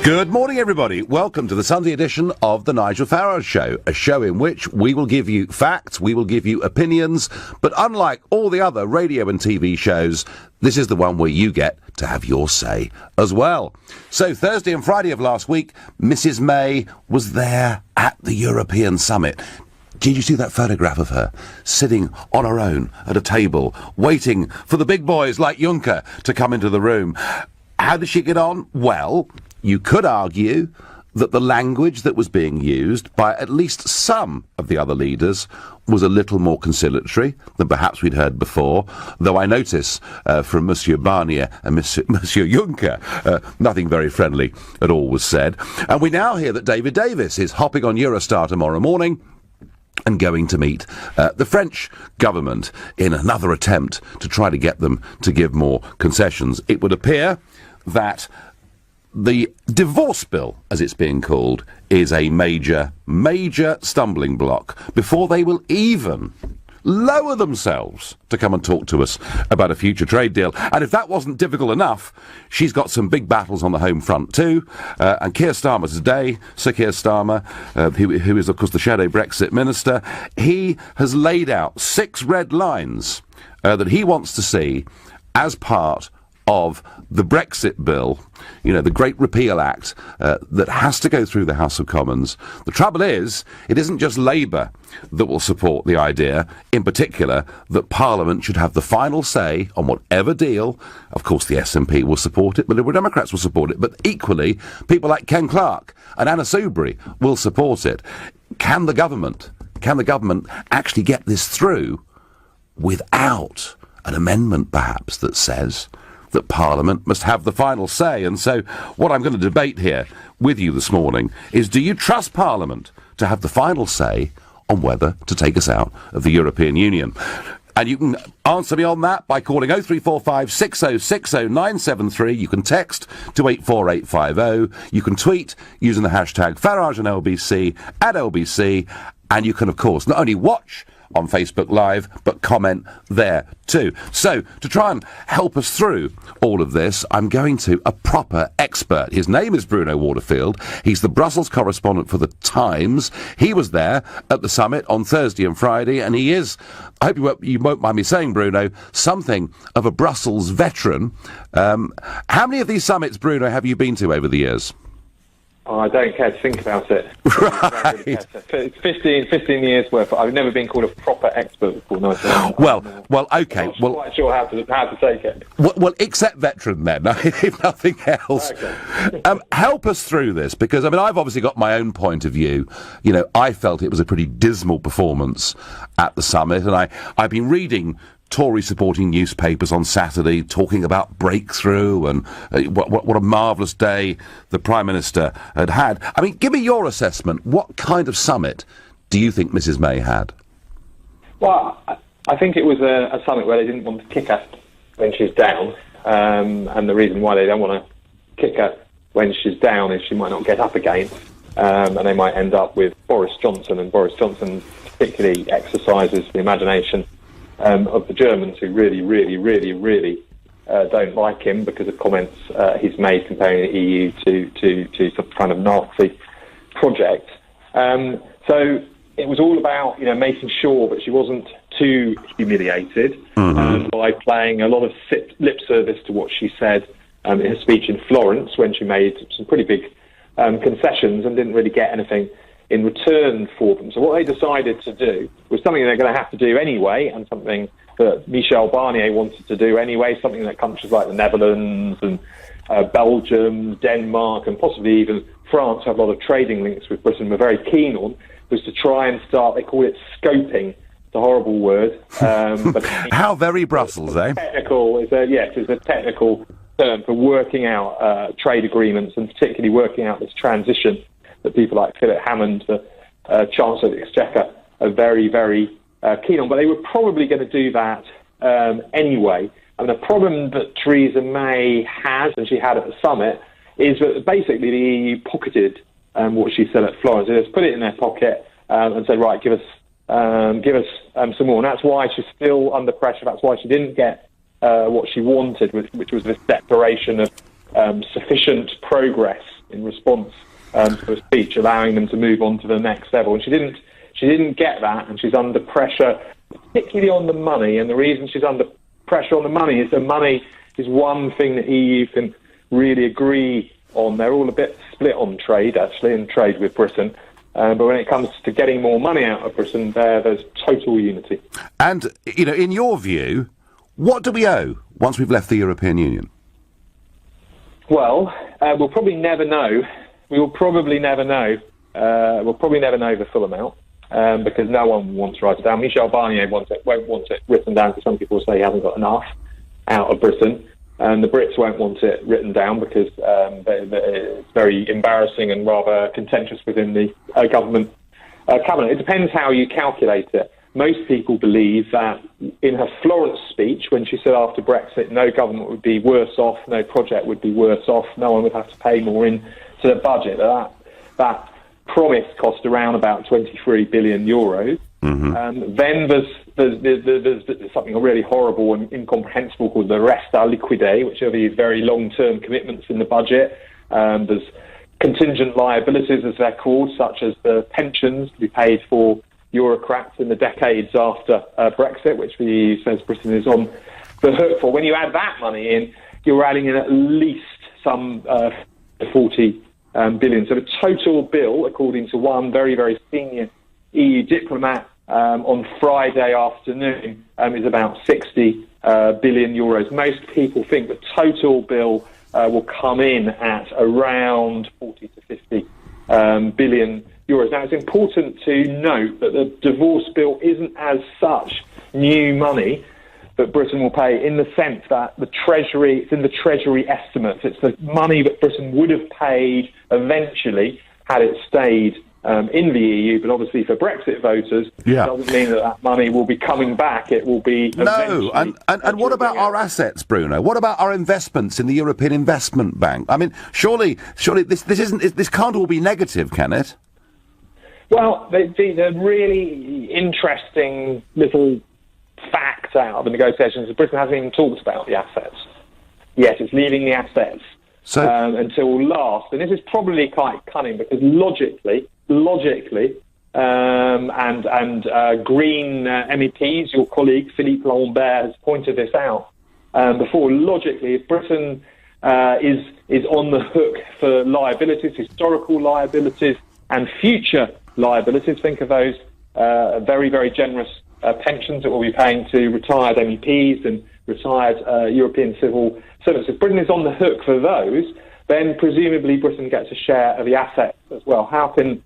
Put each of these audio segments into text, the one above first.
Good morning, everybody. Welcome to the Sunday edition of the Nigel Farage Show, a show in which we will give you facts, we will give you opinions, but unlike all the other radio and TV shows, this is the one where you get to have your say as well. So Thursday and Friday of last week, Mrs. May was there at the European Summit. Did you see that photograph of her sitting on her own at a table, waiting for the big boys like Juncker to come into the room? How did she get on? Well, you could argue that the language that was being used by at least some of the other leaders was a little more conciliatory than perhaps we'd heard before, though I notice from Monsieur Barnier and Monsieur Juncker, nothing very friendly at all was said. And we now hear that David Davis is hopping on Eurostar tomorrow morning and going to meet the French government in another attempt to try to get them to give more concessions. It would appear that the divorce bill, as it's being called, is a major stumbling block before they will even lower themselves to come and talk to us about a future trade deal. And if that wasn't difficult enough, she's got some big battles on the home front too. And Keir Starmer today, Sir Keir Starmer, who is, of course, the shadow Brexit minister, he has laid out 6 red lines that he wants to see as part of the Brexit bill, you know, the Great Repeal Act, that has to go through the House of Commons. The trouble is, it isn't just Labour that will support the idea, in particular, that Parliament should have the final say on whatever deal. Of course, the SNP will support it, the Liberal Democrats will support it, but equally, people like Ken Clarke and Anna Soubry will support it. Can the government actually get this through without an amendment, perhaps, that says that Parliament must have the final say? And so what I'm going to debate here with you this morning is, do you trust Parliament to have the final say on whether to take us out of the European Union? And you can answer me on that by calling 0345 6060 973. You can text to 84850. You can tweet using the hashtag Farage and LBC at LBC. And you can, of course, not only watch on Facebook Live, but comment there too. So, to try and help us through all of this, I'm going to a proper expert. His name is Bruno Waterfield. He's the Brussels correspondent for The Times. He was there at the summit on Thursday and Friday, and he is, I hope you won't mind me saying, Bruno, something of a Brussels veteran. How many of these summits, Bruno, have you been to over the years? Oh, I don't care to think about it. Right. It's 15 years worth. I've never been called a proper expert before. No, well, okay. I'm not quite sure how to take it. Well, except veteran then, if nothing else. Okay. Help us through this, because, I mean, I've obviously got my own point of view. You know, I felt it was a pretty dismal performance at the summit, and I've been reading Tory-supporting newspapers on Saturday talking about breakthrough and what a marvellous day the Prime Minister had had. I mean, give me your assessment. What kind of summit do you think Mrs May had? Well, I think it was a summit where they didn't want to kick her when she's down, and the reason why they don't want to kick her when she's down is she might not get up again, and they might end up with Boris Johnson, and Boris Johnson particularly exercises the imagination of the Germans, who really don't like him because of comments he's made comparing the EU to some kind of Nazi project. So it was all about, making sure that she wasn't too humiliated by playing a lot of lip service to what she said in her speech in Florence, when she made some pretty big concessions and didn't really get anything in return for them. So what they decided to do was something they're going to have to do anyway, and something that Michel Barnier wanted to do anyway, something that countries like the Netherlands and Belgium, Denmark, and possibly even France have a lot of trading links with Britain, were very keen on, was to try and start, they call it scoping. It's a horrible word. But how very Brussels, eh? Technical, it's a technical term for working out trade agreements, and particularly working out this transition that people like Philip Hammond, the Chancellor of the Exchequer, are very keen on. But they were probably going to do that anyway. And the problem that Theresa May has, and she had at the summit, is that basically the EU pocketed what she said at Florence. They just put it in their pocket and said, right, give us some more. And that's why she's still under pressure. That's why she didn't get what she wanted, which was this declaration of sufficient progress in response to a speech allowing them to move on to the next level. And she didn't get that, and she's under pressure, particularly on the money. And the reason she's under pressure on the money is the money is one thing that EU can really agree on. They're all a bit split on trade, actually, and trade with Britain. But when it comes to getting more money out of Britain, there's total unity. And, in your view, what do we owe once we've left the European Union? Well, we'll probably never know. We'll probably never know the full amount because no one wants to write it down. Michel Barnier won't want it written down because some people say he hasn't got enough out of Britain. And the Brits won't want it written down because it's very embarrassing and rather contentious within the government cabinet. It depends how you calculate it. Most people believe that in her Florence speech, when she said after Brexit, no government would be worse off, no project would be worse off, no one would have to pay more into the budget. That promise cost around about 23 billion euros. Mm-hmm. Then there's something really horrible and incomprehensible called the resta liquide, which are these very long-term commitments in the budget. There's contingent liabilities, as they're called, such as the pensions to be paid for Eurocrats in the decades after Brexit, which the EU says Britain is on the hook for. When you add that money in, you're adding in at least some 40 billion. So the total bill, according to one very, very senior EU diplomat on Friday afternoon, is about 60 billion euros. Most people think the total bill will come in at around 40 to 50 billion euros. Now, it's important to note that the divorce bill isn't as such new money that Britain will pay, in the sense that it's in the Treasury estimates. It's the money that Britain would have paid eventually had it stayed in the EU, but obviously for Brexit voters, it doesn't mean that money will be coming back. It will be no. And what about our assets, Bruno? What about our investments in the European Investment Bank? I mean, surely this can't all be negative, can it? Well, the really interesting little fact out of the negotiations is Britain hasn't even talked about the assets. Yes, it's leaving the assets until last, and this is probably quite cunning because logically, and Green MEPs, your colleague Philippe Lambert has pointed this out before. Logically, if Britain is on the hook for liabilities, historical liabilities, and future liabilities, think of those very, very generous pensions that we'll be paying to retired MEPs and retired European civil servants. If Britain is on the hook for those, then presumably Britain gets a share of the assets as well. How can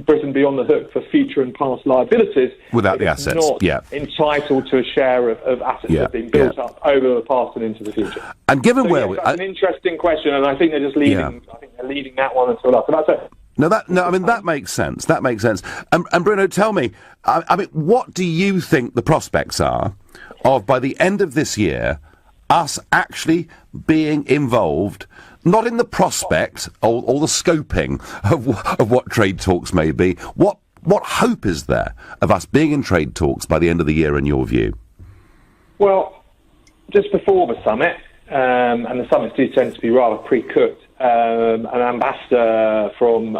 Britain be on the hook for future and past liabilities without the assets? Not entitled to a share of assets that have been built up over the past and into the future. And given that's an interesting question, and I think they're just leaving. I think they're leaving that one until after. That's it. That makes sense. That makes sense. And Bruno, tell me, what do you think the prospects are of, by the end of this year, us actually being involved, not in the prospect or the scoping of what trade talks may be? What hope is there of us being in trade talks by the end of the year, in your view? Well, just before the summit, and the summits do tend to be rather pre-cooked, an ambassador from,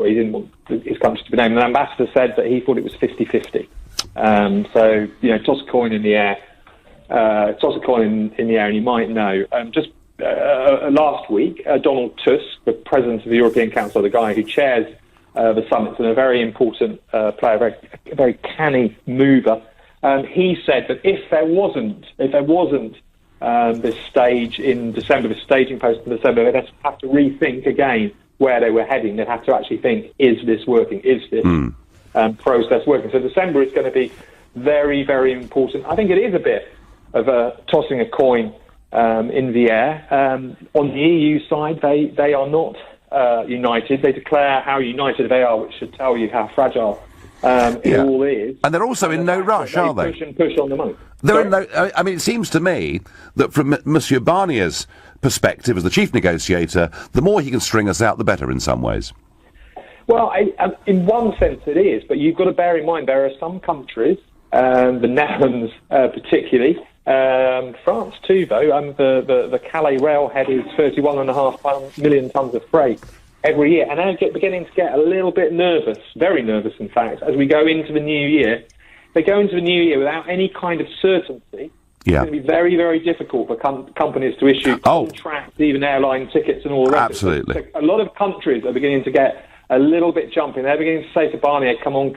he didn't want his country to be named, an ambassador said that he thought it was 50-50. So, toss a coin in the air. And you might know. Just last week, Donald Tusk, the President of the European Council, the guy who chairs the summits and a very important player, a very canny mover, he said that if there wasn't this stage in December, this staging post in December, they'd have to rethink again where they were heading. They'd have to actually think, is this working? Is this process working? So December is going to be very, very important. I think it is a bit of tossing a coin in the air. On the EU side, they are not united. They declare how united they are, which should tell you how fragile it all is. And they're also in no rush, are they? Push on the money. It seems to me that from Monsieur Barnier's perspective as the chief negotiator, the more he can string us out, the better in some ways. Well, in one sense it is, but you've got to bear in mind there are some countries, the Netherlands particularly, France too, though. The Calais railhead is 31.5 million tonnes of freight every year, and they're beginning to get a little bit nervous, very nervous, in fact, as we go into the new year. They go into the new year without any kind of certainty. Yeah. It's going to be very, very difficult for companies to issue contracts, even airline tickets and all the rest. Absolutely. So a lot of countries are beginning to get a little bit jumpy. They're beginning to say to Barnier, come on,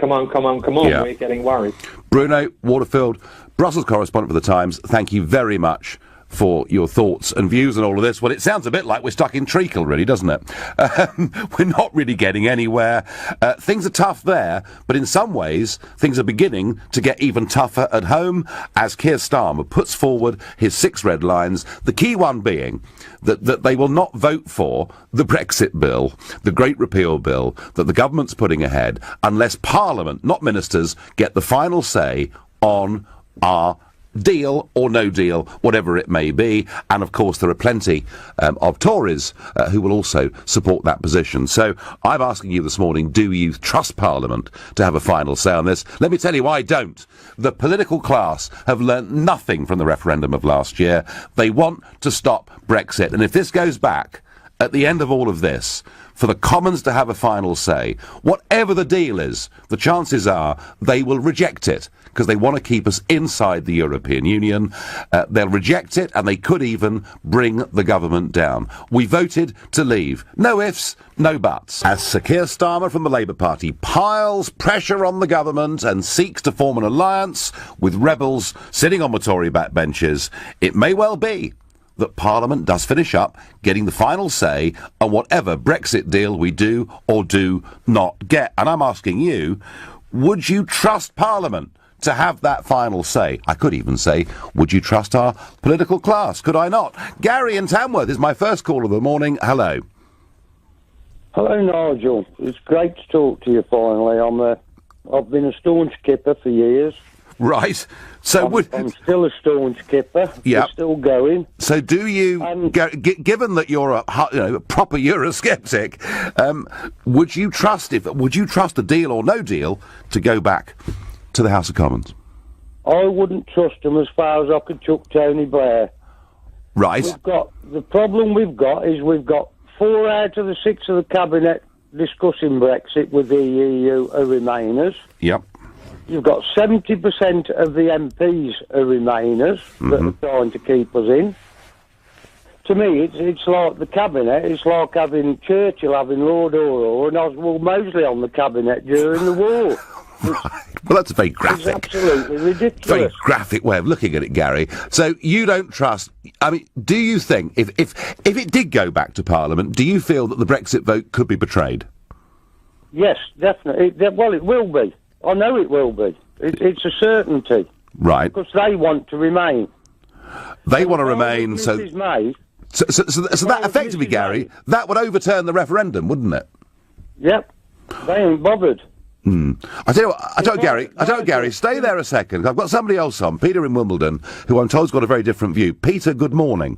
Yeah. we're getting worried. Bruno Waterfield, Brussels correspondent for The Times, thank you very much for your thoughts and views and all of this. Well, it sounds a bit like we're stuck in treacle, really, doesn't it? We're not really getting anywhere. Things are tough there, but in some ways, things are beginning to get even tougher at home as Keir Starmer puts forward his 6 red lines, the key one being that they will not vote for the Brexit bill, the Great Repeal bill, that the government's putting ahead, unless Parliament, not ministers, get the final say on our deal or no deal, whatever it may be. And of course there are plenty of Tories who will also support that position. So I'm asking you this morning, do you trust Parliament to have a final say on this? Let me tell you, I don't. The political class have learnt nothing from the referendum of last year. They want to stop Brexit, and if this goes back at the end of all of this, for the Commons to have a final say, whatever the deal is, the chances are they will reject it, because they want to keep us inside the European Union. They'll reject it, and they could even bring the government down. We voted to leave. No ifs, no buts. As Sir Keir Starmer from the Labour Party piles pressure on the government and seeks to form an alliance with rebels sitting on the Tory backbenches, it may well be that Parliament does finish up getting the final say on whatever Brexit deal we do or do not get. And I'm asking you, would you trust Parliament to have that final say? I could even say, would you trust our political class? Could I not? Gary in Tamworth is my first call of the morning. Hello. Hello, Nigel. It's great to talk to you finally. I've been a staunch kipper for years. Right. So I'm still a staunch kipper. Yeah. We're still going. So do you, given that you're a proper Eurosceptic, would you trust a deal or no deal to go back to the House of Commons? I wouldn't trust them as far as I could chuck Tony Blair. Right. The problem we've got is we've got 4 out of the 6 of the cabinet discussing Brexit with the EU are Remainers. Yep. You've got 70% of the MPs are Remainers that are trying to keep us in. To me, it's like the cabinet. It's like having Churchill having Lord Orr and Oswald Mosley on the cabinet during the war. Right. Well, that's a very graphic. It's absolutely ridiculous. Very graphic way of looking at it, Gary. So you don't trust. I mean, do you think if it did go back to Parliament, do you feel that the Brexit vote could be betrayed? Yes, definitely. Well, it will be. I know it will be. It's a certainty. Right. Because they want to remain. They want to remain. So that effectively, Gary, that would overturn the referendum, wouldn't it? Yep. They ain't bothered. I tell you what, Gary, stay there a second. I've got somebody else on, Peter in Wimbledon, who I'm told's got a very different view. Peter, good morning.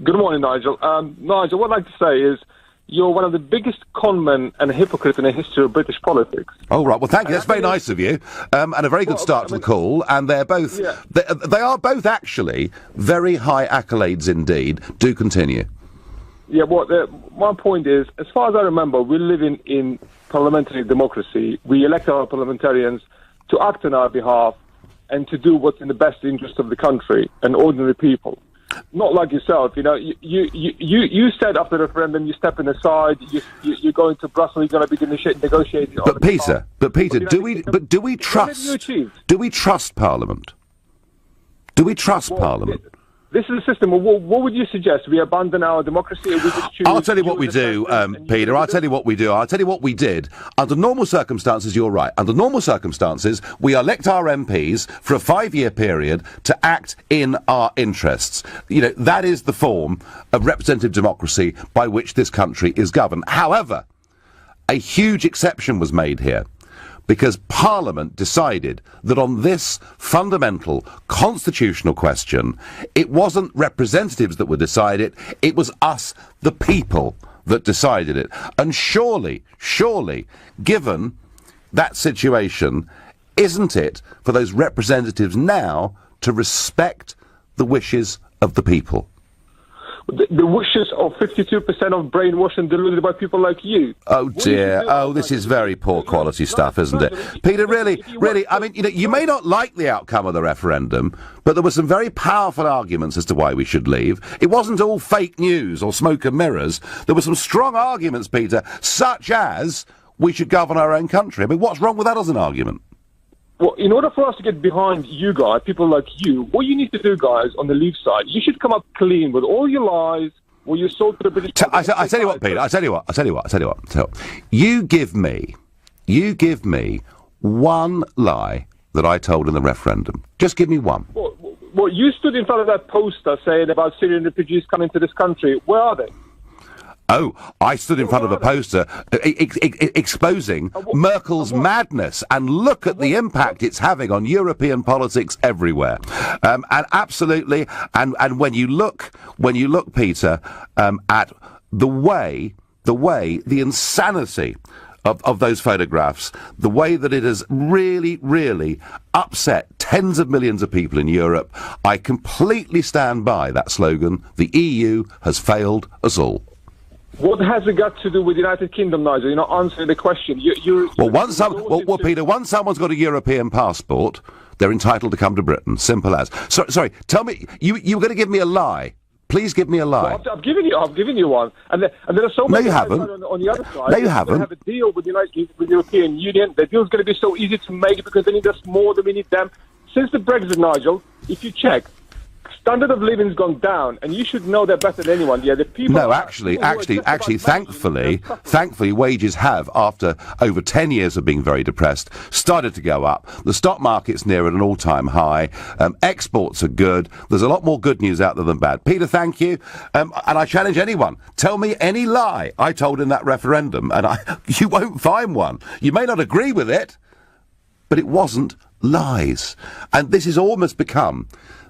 Good morning, Nigel. Nigel, what I'd like to say is you're one of the biggest conmen and hypocrites in the history of British politics. Oh, right. Well, thank you. That's very nice of you. And a very good start to the call. And they're both, they are both actually very high accolades indeed. Do continue. Yeah, well, my point is, as far as I remember, we live in parliamentary democracy. We elect our parliamentarians to act on our behalf and to do what's in the best interest of the country and ordinary people. Not like yourself, you know. You said after the referendum, you're stepping aside. You're going to Brussels. You're going to be negotiating. But Peter, do we trust Parliament? Do we trust Parliament? This is a system. What would you suggest? We abandon our democracy, or we just choose? I'll tell you what we do, Peter. I'll tell you what we do. I'll tell you what we did. Under normal circumstances, you're right. Under normal circumstances, we elect our MPs for a 5-year period to act in our interests. You know, that is the form of representative democracy by which this country is governed. However, a huge exception was made here, because Parliament decided that on this fundamental constitutional question, it wasn't representatives that would decide it, it was us, the people, that decided it. And surely, given that situation, isn't it for those representatives now to respect the wishes of the people. The wishes of 52% of brainwashed and deluded by people like you. Oh dear, this is very poor quality stuff, isn't it? Peter, really, I mean, you may not like the outcome of the referendum, but there were some very powerful arguments as to why we should leave. It wasn't all fake news or smoke and mirrors. There were some strong arguments, Peter, such as we should govern our own country. I mean, what's wrong with that as an argument? Well, in order for us to get behind you guys, people like you, what you need to do, guys, on the Leave side, you should come up clean with all your lies, what you sold to the British... I tell you what, Peter, I tell you what. You give me one lie that I told in the referendum. Just give me one. Well, you stood in front of that poster saying about Syrian refugees coming to this country. Where are they? Oh, I stood in front of a poster exposing Merkel's madness, and look at the impact it's having on European politics everywhere. And absolutely, and when you look, Peter, at the insanity of those photographs, the way that it has really, really upset tens of millions of people in Europe, I completely stand by that slogan, the EU has failed us all. What has it got to do with the United Kingdom, Nigel? You're not answering the question. Peter, once someone's got a European passport, they're entitled to come to Britain. Simple as. Sorry, tell me, you were going to give me a lie. Please give me a lie. Well, I've given you one. And there are so many... No, you haven't. On the other side, no, you haven't. Have a deal with the European Union. The deal's going to be so easy to make because they need us more than we need them. Since the Brexit, Nigel, if you check, standard of living's gone down, and you should know that better than anyone. Yeah, the people. No, actually, thankfully, wages have, after over 10 years of being very depressed, started to go up. The stock market's near at an all-time high. Exports are good. There's a lot more good news out there than bad. Peter, thank you. And I challenge anyone: tell me any lie I told in that referendum, and you won't find one. You may not agree with it, but it wasn't lies. And this has almost become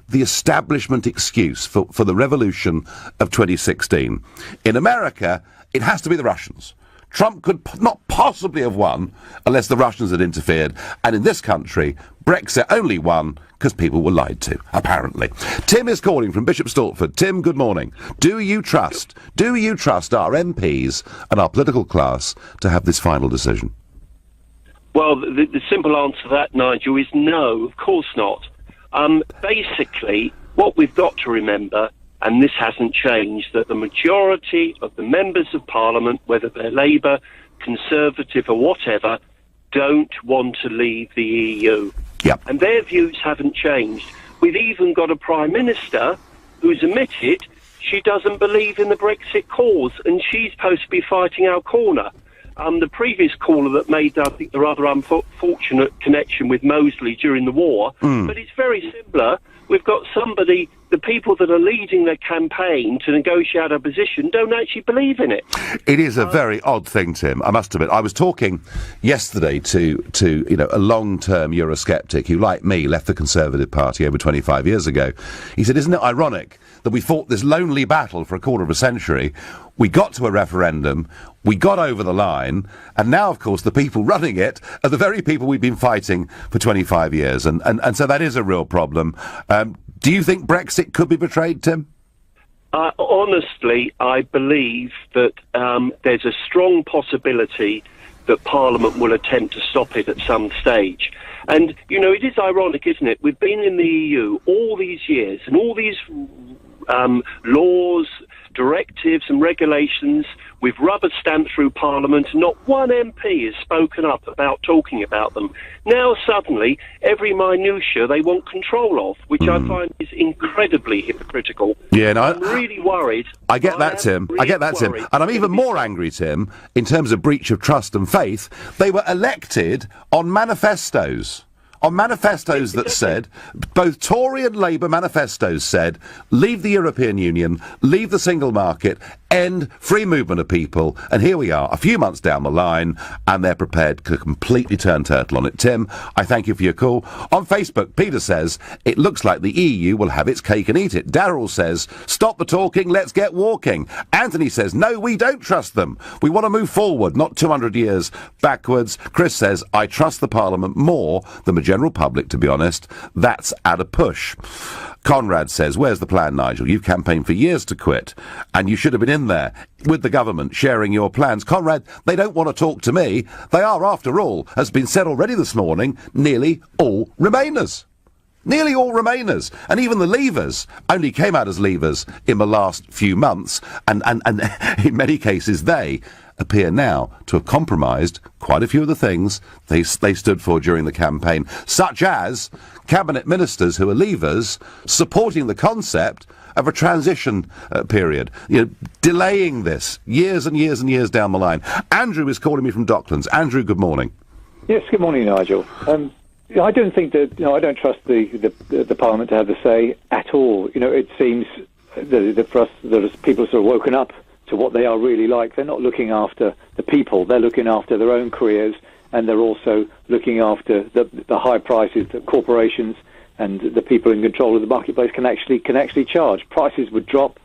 the establishment excuse for the revolution of 2016. In America, it has to be the Russians. Trump could not possibly have won unless the Russians had interfered. And in this country, Brexit only won because people were lied to, apparently. Tim is calling from Bishop Stortford. Tim, good morning. Do you trust our MPs and our political class to have this final decision? Well, the simple answer to that, Nigel, is no, of course not. Basically, what we've got to remember, and this hasn't changed, that the majority of the members of Parliament, whether they're Labour, Conservative or whatever, don't want to leave the EU. Yep. And their views haven't changed. We've even got a Prime Minister who's admitted she doesn't believe in the Brexit cause, and she's supposed to be fighting our corner. The previous caller that made, I think, the rather unfortunate connection with Mosley during the war, but it's very similar. We've got somebody, the people that are leading their campaign to negotiate a position don't actually believe in it. It is a very odd thing, Tim, I must admit. I was talking yesterday to a long-term Eurosceptic who, like me, left the Conservative Party over 25 years ago. He said, isn't it ironic that we fought this lonely battle for a quarter of a century, we got to a referendum, we got over the line, and now, of course, the people running it are the very people we've been fighting for 25 years, and so that is a real problem. Do you think Brexit could be betrayed, Tim? Honestly, I believe that there's a strong possibility that Parliament will attempt to stop it at some stage. And, it is ironic, isn't it? We've been in the EU all these years, and all these laws, directives and regulations we've rubber-stamped through Parliament. Not one MP has spoken up about talking about them. Now, suddenly, every minutiae they want control of, which I find is incredibly hypocritical. Yeah, no, I'm really worried. I get that, Tim. I get that, Tim. And I'm even more angry, Tim, in terms of breach of trust and faith. They were elected on manifestos. On manifestos that said, both Tory and Labour manifestos said, leave the European Union, leave the single market, end free movement of people, and here we are, a few months down the line, and they're prepared to completely turn turtle on it. Tim, I thank you for your call. On Facebook, Peter says, it looks like the EU will have its cake and eat it. Darryl says, stop the talking, let's get walking. Anthony says, no, we don't trust them. We want to move forward, not 200 years backwards. Chris says, I trust the Parliament more than majority general public, to be honest, that's at a push. Conrad says, where's the plan, Nigel? You've campaigned for years to quit, and you should have been in there with the government sharing your plans. Conrad, they don't want to talk to me. They are, after all, as been said already this morning, nearly all Remainers. Nearly all Remainers. And even the Leavers only came out as Leavers in the last few months, and in many cases they appear now to have compromised quite a few of the things they stood for during the campaign, such as cabinet ministers who are Leavers supporting the concept of a transition period, delaying this years and years and years down the line. Andrew is calling me from Docklands. Andrew, good morning. Yes, good morning, Nigel. I don't think that, I don't trust the Parliament to have the say at all. It seems that for us, that as people are sort of woken up to what they are really like. They're not looking after the people. They're looking after their own careers, and they're also looking after the high prices that corporations and the people in control of the marketplace can actually charge. Prices would drop,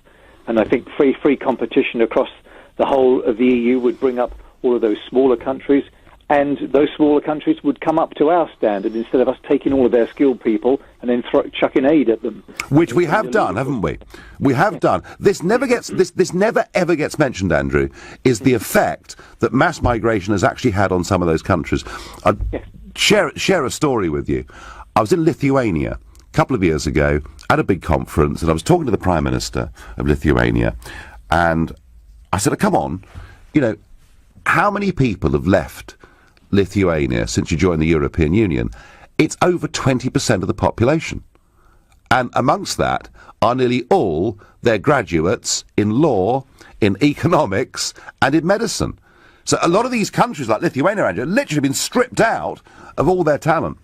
and I think free competition across the whole of the EU would bring up all of those smaller countries, and those smaller countries would come up to our standard instead of us taking all of their skilled people and then chucking aid at them. Which we have done, haven't we? We have done. This never ever gets mentioned, Andrew, is the effect that mass migration has actually had on some of those countries. I'll share a story with you. I was in Lithuania a couple of years ago at a big conference, and I was talking to the Prime Minister of Lithuania, and I said, come on, how many people have left Lithuania since you joined the European Union? It's over 20% of the population. And amongst that are nearly all their graduates in law, in economics, and in medicine. So a lot of these countries, like Lithuania, Andrew, have literally been stripped out of all their talent.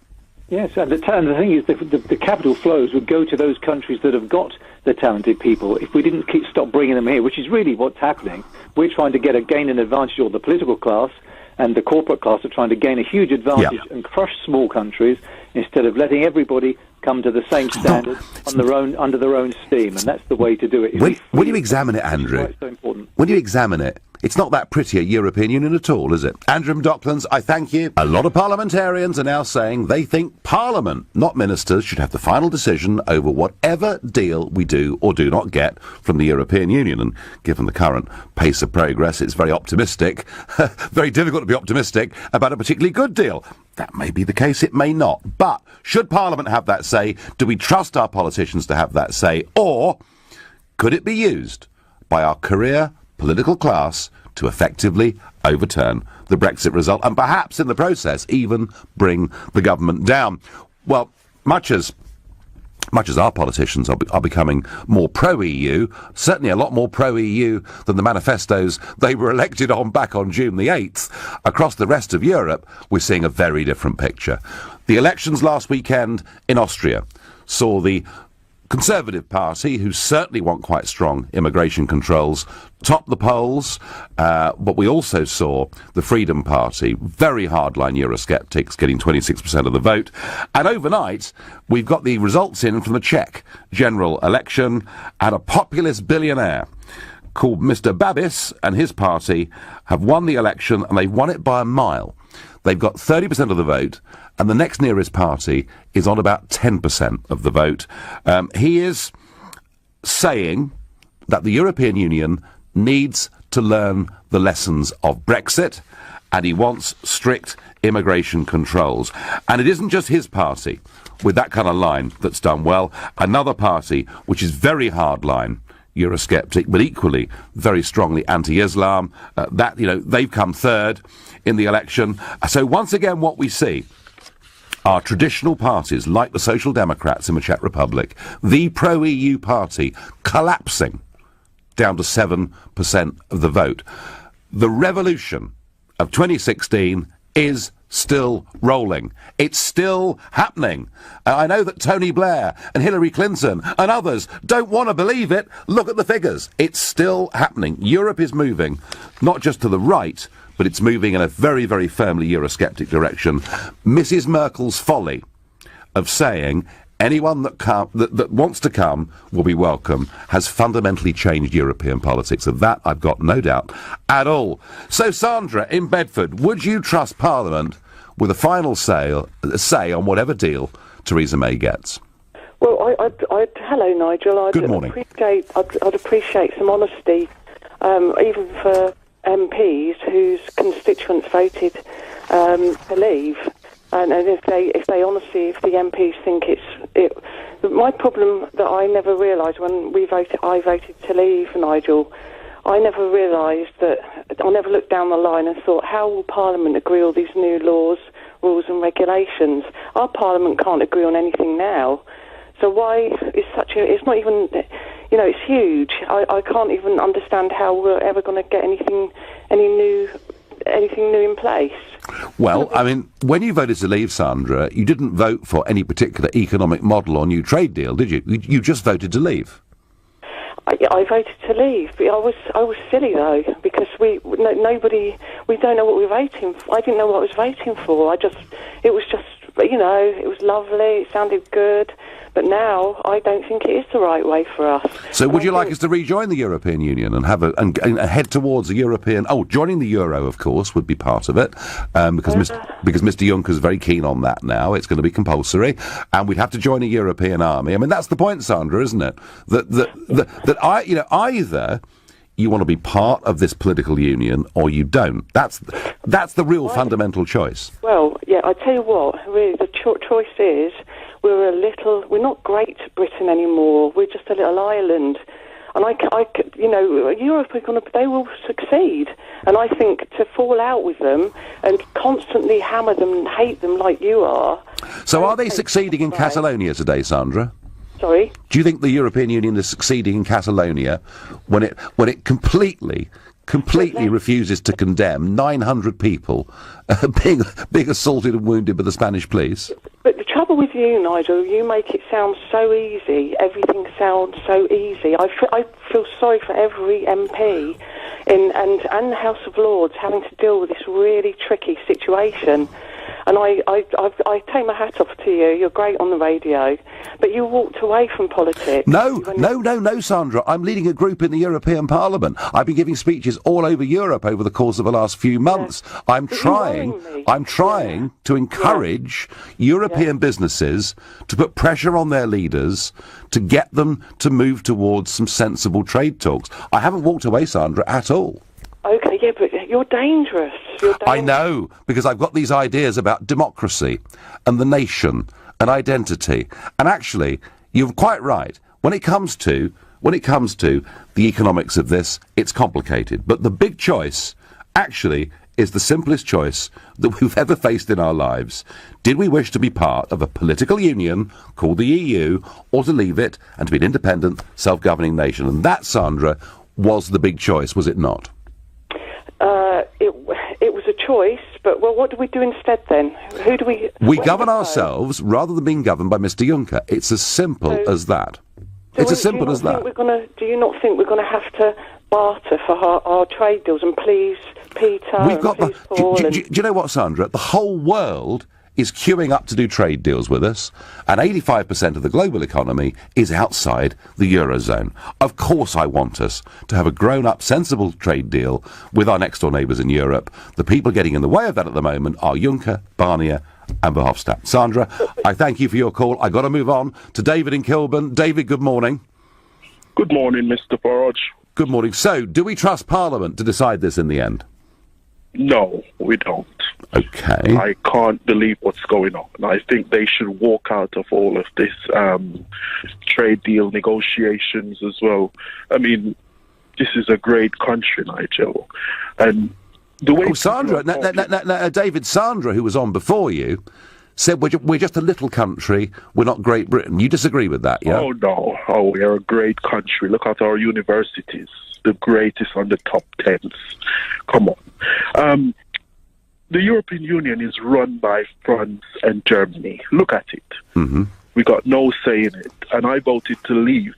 Yes, and the thing is, the capital flows would go to those countries that have got the talented people. If we didn't stop bringing them here, which is really what's happening, we're trying to gain an advantage, or the political class and the corporate class are trying to gain a huge advantage and crush small countries instead of letting everybody come to the same standard under their own steam, and that's the way to do it. When you examine it, Andrew, it's so important. When you examine it, it's not that pretty a European Union at all, is it? Andrew from Docklands, I thank you. A lot of parliamentarians are now saying they think Parliament, not ministers, should have the final decision over whatever deal we do or do not get from the European Union. And given the current pace of progress, it's very optimistic, very difficult to be optimistic about a particularly good deal. That may be the case, it may not. But should Parliament have that say? Do we trust our politicians to have that say? Or could it be used by our career political class to effectively overturn the Brexit result and perhaps in the process even bring the government down? Well, much as our politicians are becoming more pro-EU, certainly a lot more pro-EU than the manifestos they were elected on back on June the 8th, across the rest of Europe, we're seeing a very different picture. The elections last weekend in Austria saw the Conservative Party, who certainly want quite strong immigration controls, top the polls, but we also saw the Freedom Party, very hardline Eurosceptics, getting 26% of the vote. And overnight, we've got the results in from the Czech general election, and a populist billionaire called Mr. Babis and his party have won the election, and they've won it by a mile. They've got 30% of the vote, and the next nearest party is on about 10% of the vote. He is saying that the European Union needs to learn the lessons of Brexit, and he wants strict immigration controls. And it isn't just his party with that kind of line that's done well. Another party, which is very hardline Eurosceptic, but equally very strongly anti-Islam, they've come third in the election. So once again, what we see are traditional parties like the Social Democrats in the Czech Republic, the pro-EU party, collapsing down to 7% of the vote. The revolution of 2016 is still rolling. It's still happening. I know that Tony Blair and Hillary Clinton and others don't want to believe it. Look at the figures. It's still happening. Europe is moving, not just to the right, but it's moving in a very, very firmly Eurosceptic direction. Mrs. Merkel's folly of saying anyone that wants to come will be welcome has fundamentally changed European politics. Of that, I've got no doubt at all. So, Sandra, in Bedford, would you trust Parliament with a final say on whatever deal Theresa May gets. Well, hello, Nigel. Good morning. I'd appreciate some honesty, even for MPs whose constituents voted to leave, and if the MPs think it. My problem that I never realised when I voted to leave, Nigel. I never realised that. I never looked down the line and thought, how will Parliament agree all these new laws, rules, and regulations? Our Parliament can't agree on anything now. So why is it's not even, it's huge. I can't even understand how we're ever going to get anything new in place. Well, I mean, when you voted to leave, Sandra, you didn't vote for any particular economic model or new trade deal, did you? You just voted to leave. I voted to leave, but I was silly though, because we don't know what we're voting for. I didn't know what I was voting for. It was lovely, it sounded good, but now I don't think it is the right way for us. So would you like us to rejoin the European Union and and head towards a European... Oh, joining the Euro, of course, would be part of it, because Mr Juncker's very keen on that now. It's going to be compulsory, and we'd have to join a European army. I mean, that's the point, Sandra, isn't it? That either you want to be part of this political union or you don't. That's the real fundamental choice. Well, yeah, I tell you what, really, the choice is we're not Great Britain anymore. We're just a little island. And Europe they will succeed. And I think to fall out with them and constantly hammer them and hate them like you are. So are they succeeding in Catalonia today, Sandra? Sorry? Do you think the European Union is succeeding in Catalonia when it completely refuses to condemn 900 people being assaulted and wounded by the Spanish police? But the trouble with you, Nigel, you make it sound so easy. Everything sounds so easy. I feel sorry for every MP and the House of Lords having to deal with this really tricky situation. And I take my hat off to you. You're great on the radio, but you walked away from politics. No, Sandra. I'm leading a group in the European Parliament. I've been giving speeches all over Europe over the course of the last few months. Yeah. I'm trying to encourage European businesses to put pressure on their leaders to get them to move towards some sensible trade talks. I haven't walked away, Sandra, at all. Okay, yeah, but you're dangerous. I know, because I've got these ideas about democracy and the nation and identity. And actually, you're quite right. When it comes to the economics of this, it's complicated. But the big choice, actually, is the simplest choice that we've ever faced in our lives. Did we wish to be part of a political union called the EU, or to leave it and to be an independent, self-governing nation? And that, Sandra, was the big choice, was it not? It was a choice, but what do we do instead then? Who do we... We govern ourselves rather than being governed by Mr Juncker. It's as simple as that. It's as simple as that. Do you not think we're going to have to barter for our trade deals and please Peter We've got please Paul... Do you know what, Sandra? The whole world is queuing up to do trade deals with us, and 85% of the global economy is outside the Eurozone. Of course I want us to have a grown-up, sensible trade deal with our next-door neighbours in Europe. The people getting in the way of that at the moment are Juncker, Barnier and Verhofstadt. Sandra, I thank you for your call. I've got to move on to David in Kilburn. David, good morning. Good morning, Mr. Farage. Good morning. So, do we trust Parliament to decide this in the end? No, we don't. Okay. I can't believe what's going on. I think they should walk out of all of this trade deal negotiations as well. I mean, this is a great country, Nigel. And the way... Sandra, David, Sandra, who was on before you, said we're just a little country, we're not Great Britain. You disagree with that, yeah? Oh, no. Oh, we are a great country. Look at our universities. The greatest on the top 10s. Come on. The European Union is run by France and Germany. Look at it. Mm-hmm. We got no say in it. And I voted to leave.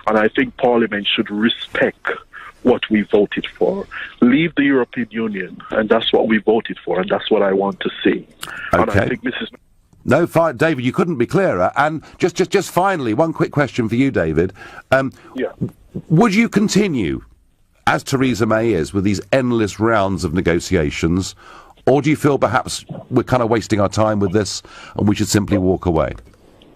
And I think Parliament should respect what we voted for. Leave the European Union. And that's what we voted for. And that's what I want to see. Okay. And I think Mrs. No, fine, David, you couldn't be clearer. And just finally, one quick question for you, David. Yeah. Would you continue, as Theresa May is, with these endless rounds of negotiations, or do you feel perhaps we're kind of wasting our time with this and we should simply walk away?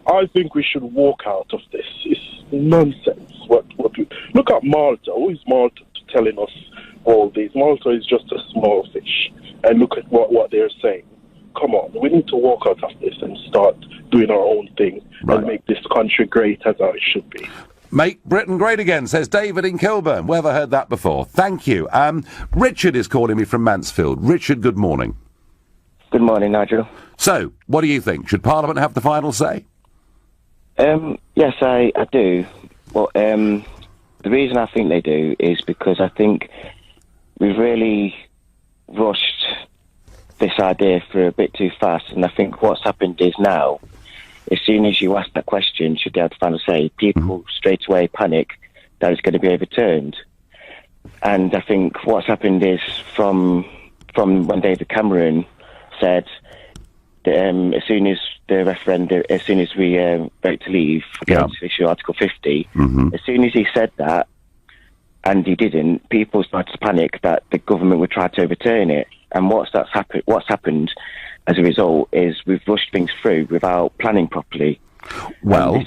I think we should walk out of this. It's nonsense. Look at Malta. Who is Malta telling us all this? Malta is just a small fish. And look at what they're saying. Come on, we need to walk out of this and start doing our own thing and make this country great as it should be. Make Britain great again, says David in Kilburn. Where have I heard that before? Thank you. Richard is calling me from Mansfield. Richard, good morning. Good morning, Nigel. So, what do you think? Should Parliament have the final say? Yes, I do. Well, the reason I think they do is because I think we've really rushed this idea through a bit too fast, and I think what's happened is now, as soon as you ask that question, should they have the final say, people straight away panic that it's going to be overturned. And I think what's happened is from when David Cameron said that, as soon as the referendum, as soon as we vote to leave, going to issue Article 50, as soon as he said that, and he didn't, people started to panic that the government would try to overturn it. And what's happened as a result is we've rushed things through without planning properly. Well,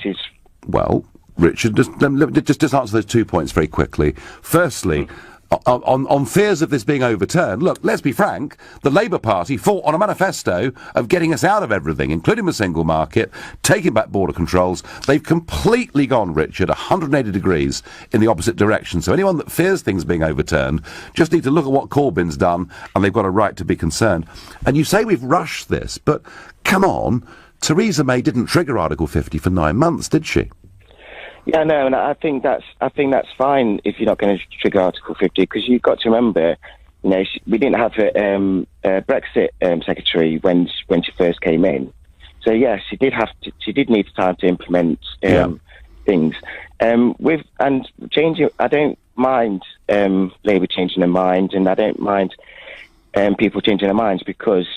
Richard, just answer those 2 points very quickly. Firstly, on fears of this being overturned, look, let's be frank, the Labour Party fought on a manifesto of getting us out of everything, including the single market, taking back border controls. They've completely gone, Richard, 180 degrees in the opposite direction. So anyone that fears things being overturned just need to look at what Corbyn's done, and they've got a right to be concerned. And you say we've rushed this, but come on, Theresa May didn't trigger Article 50 for 9 months, did she? Yeah, no, and I think that's fine if you're not going to trigger Article 50, because you've got to remember, you know, we didn't have a Brexit secretary when she first came in, so yes, she did need time to implement things. Changing, I don't mind Labour changing their mind, and I don't mind people changing their minds, because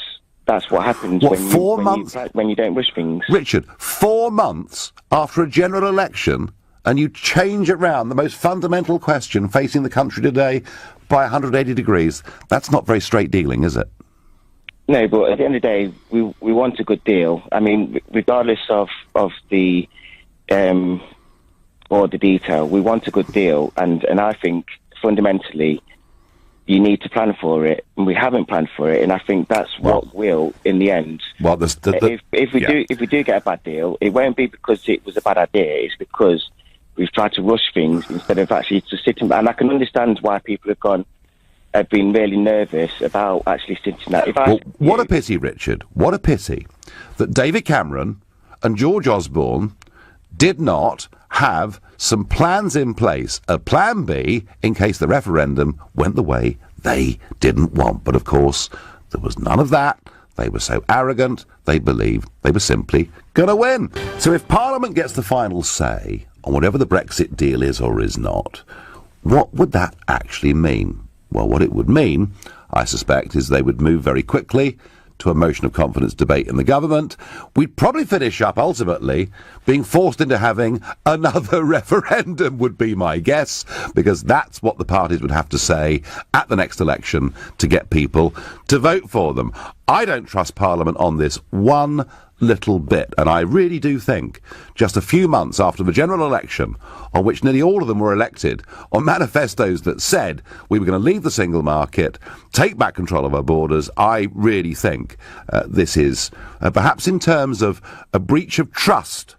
that's what happens when you don't wish things. Richard, 4 months after a general election, and you change it round the most fundamental question facing the country today by 180 degrees. That's not very straight dealing, is it? No, but at the end of the day, we want a good deal. I mean, regardless of the or the detail, we want a good deal, and I think fundamentally you need to plan for it, and we haven't planned for it, and I think that's what will, in the end. Well, if we do get a bad deal, it won't be because it was a bad idea. It's because we've tried to rush things instead of actually to sit and I can understand why people have been really nervous about actually sitting that. What a pity, Richard. What a pity that David Cameron and George Osborne did not have some plans in place, a plan B, in case the referendum went the way they didn't want. But of course, there was none of that. They were so arrogant, they believed they were simply going to win. So if Parliament gets the final say on whatever the Brexit deal is or is not, what would that actually mean? Well, what it would mean, I suspect, is they would move very quickly to a motion of confidence debate in the government. We'd probably finish up, ultimately, being forced into having another referendum, would be my guess, because that's what the parties would have to say at the next election to get people to vote for them. I don't trust Parliament on this one little bit, and I really do think just a few months after the general election, on which nearly all of them were elected on manifestos that said we were going to leave the single market, take back control of our borders, I really think this is perhaps in terms of a breach of trust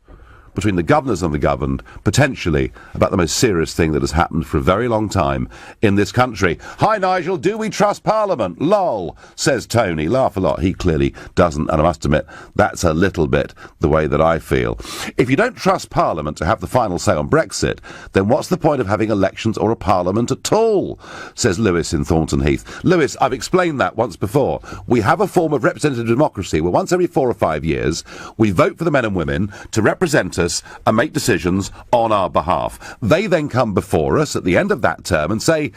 between the governors and the governed, potentially about the most serious thing that has happened for a very long time in this country. Hi, Nigel, do we trust Parliament? Lol, says Tony. Laugh a lot. He clearly doesn't, and I must admit, that's a little bit the way that I feel. If you don't trust Parliament to have the final say on Brexit, then what's the point of having elections or a Parliament at all, says Lewis in Thornton Heath. Lewis, I've explained that once before. We have a form of representative democracy where once every 4 or 5 years, we vote for the men and women to represent us and make decisions on our behalf. They then come before us at the end of that term and say,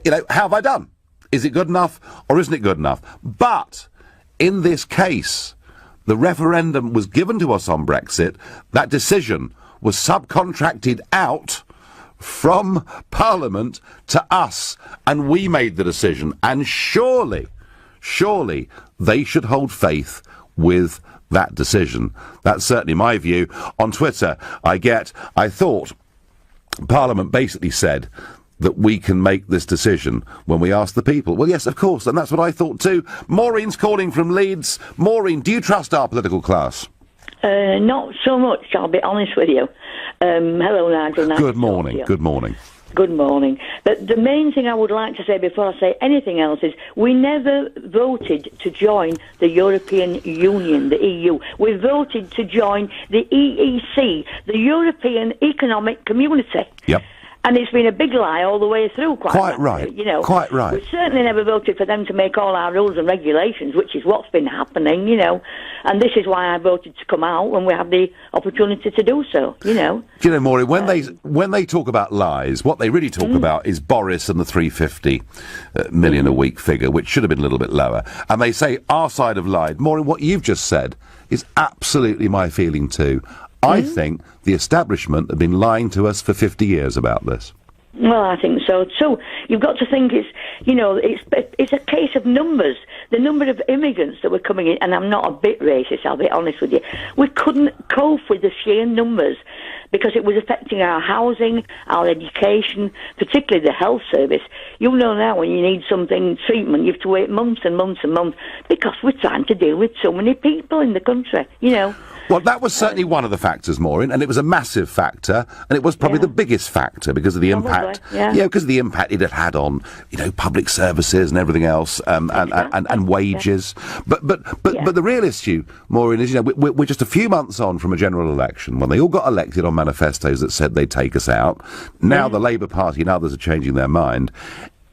you know, how have I done? Is it good enough or isn't it good enough? But in this case, the referendum was given to us on Brexit. That decision was subcontracted out from Parliament to us, and we made the decision. And surely surely they should hold faith with that decision. That's certainly my view. On Twitter, I thought Parliament basically said that we can make this decision when we ask the people. Well, yes, of course, and that's what I thought too. Maureen's calling from Leeds. Maureen, do you trust our political class? Not so much, I'll be honest with you. Hello, Nigel. Good morning. Good morning. Good morning. But the main thing I would like to say before I say anything else is we never voted to join the European Union, the EU. We voted to join the EEC, the European Economic Community. Yep. And it's been a big lie all the way through, quite right. You know, quite right. We certainly never voted for them to make all our rules and regulations, which is what's been happening, you know. And this is why I voted to come out when we have the opportunity to do so, you know. Do you know, Maureen, when they talk about lies, what they really talk about is Boris and the 350 million a week figure, which should have been a little bit lower. And they say our side have lied. Maureen, what you've just said is absolutely my feeling too. I think the establishment have been lying to us for 50 years about this. Well, I think so too. You've got to think it's a case of numbers. The number of immigrants that were coming in, and I'm not a bit racist, I'll be honest with you. We couldn't cope with the sheer numbers because it was affecting our housing, our education, particularly the health service. You know now when you need treatment, you have to wait months and months and months because we're trying to deal with so many people in the country, you know. Well, that was certainly one of the factors, Maureen, and it was a massive factor, and it was probably the biggest factor because of the impact. Because of the impact it had on, you know, public services and everything else, and wages. But the real issue, Maureen, is, you know, we're just a few months on from a general election when they all got elected on manifestos that said they'd take us out. Now the Labour Party and others are changing their mind.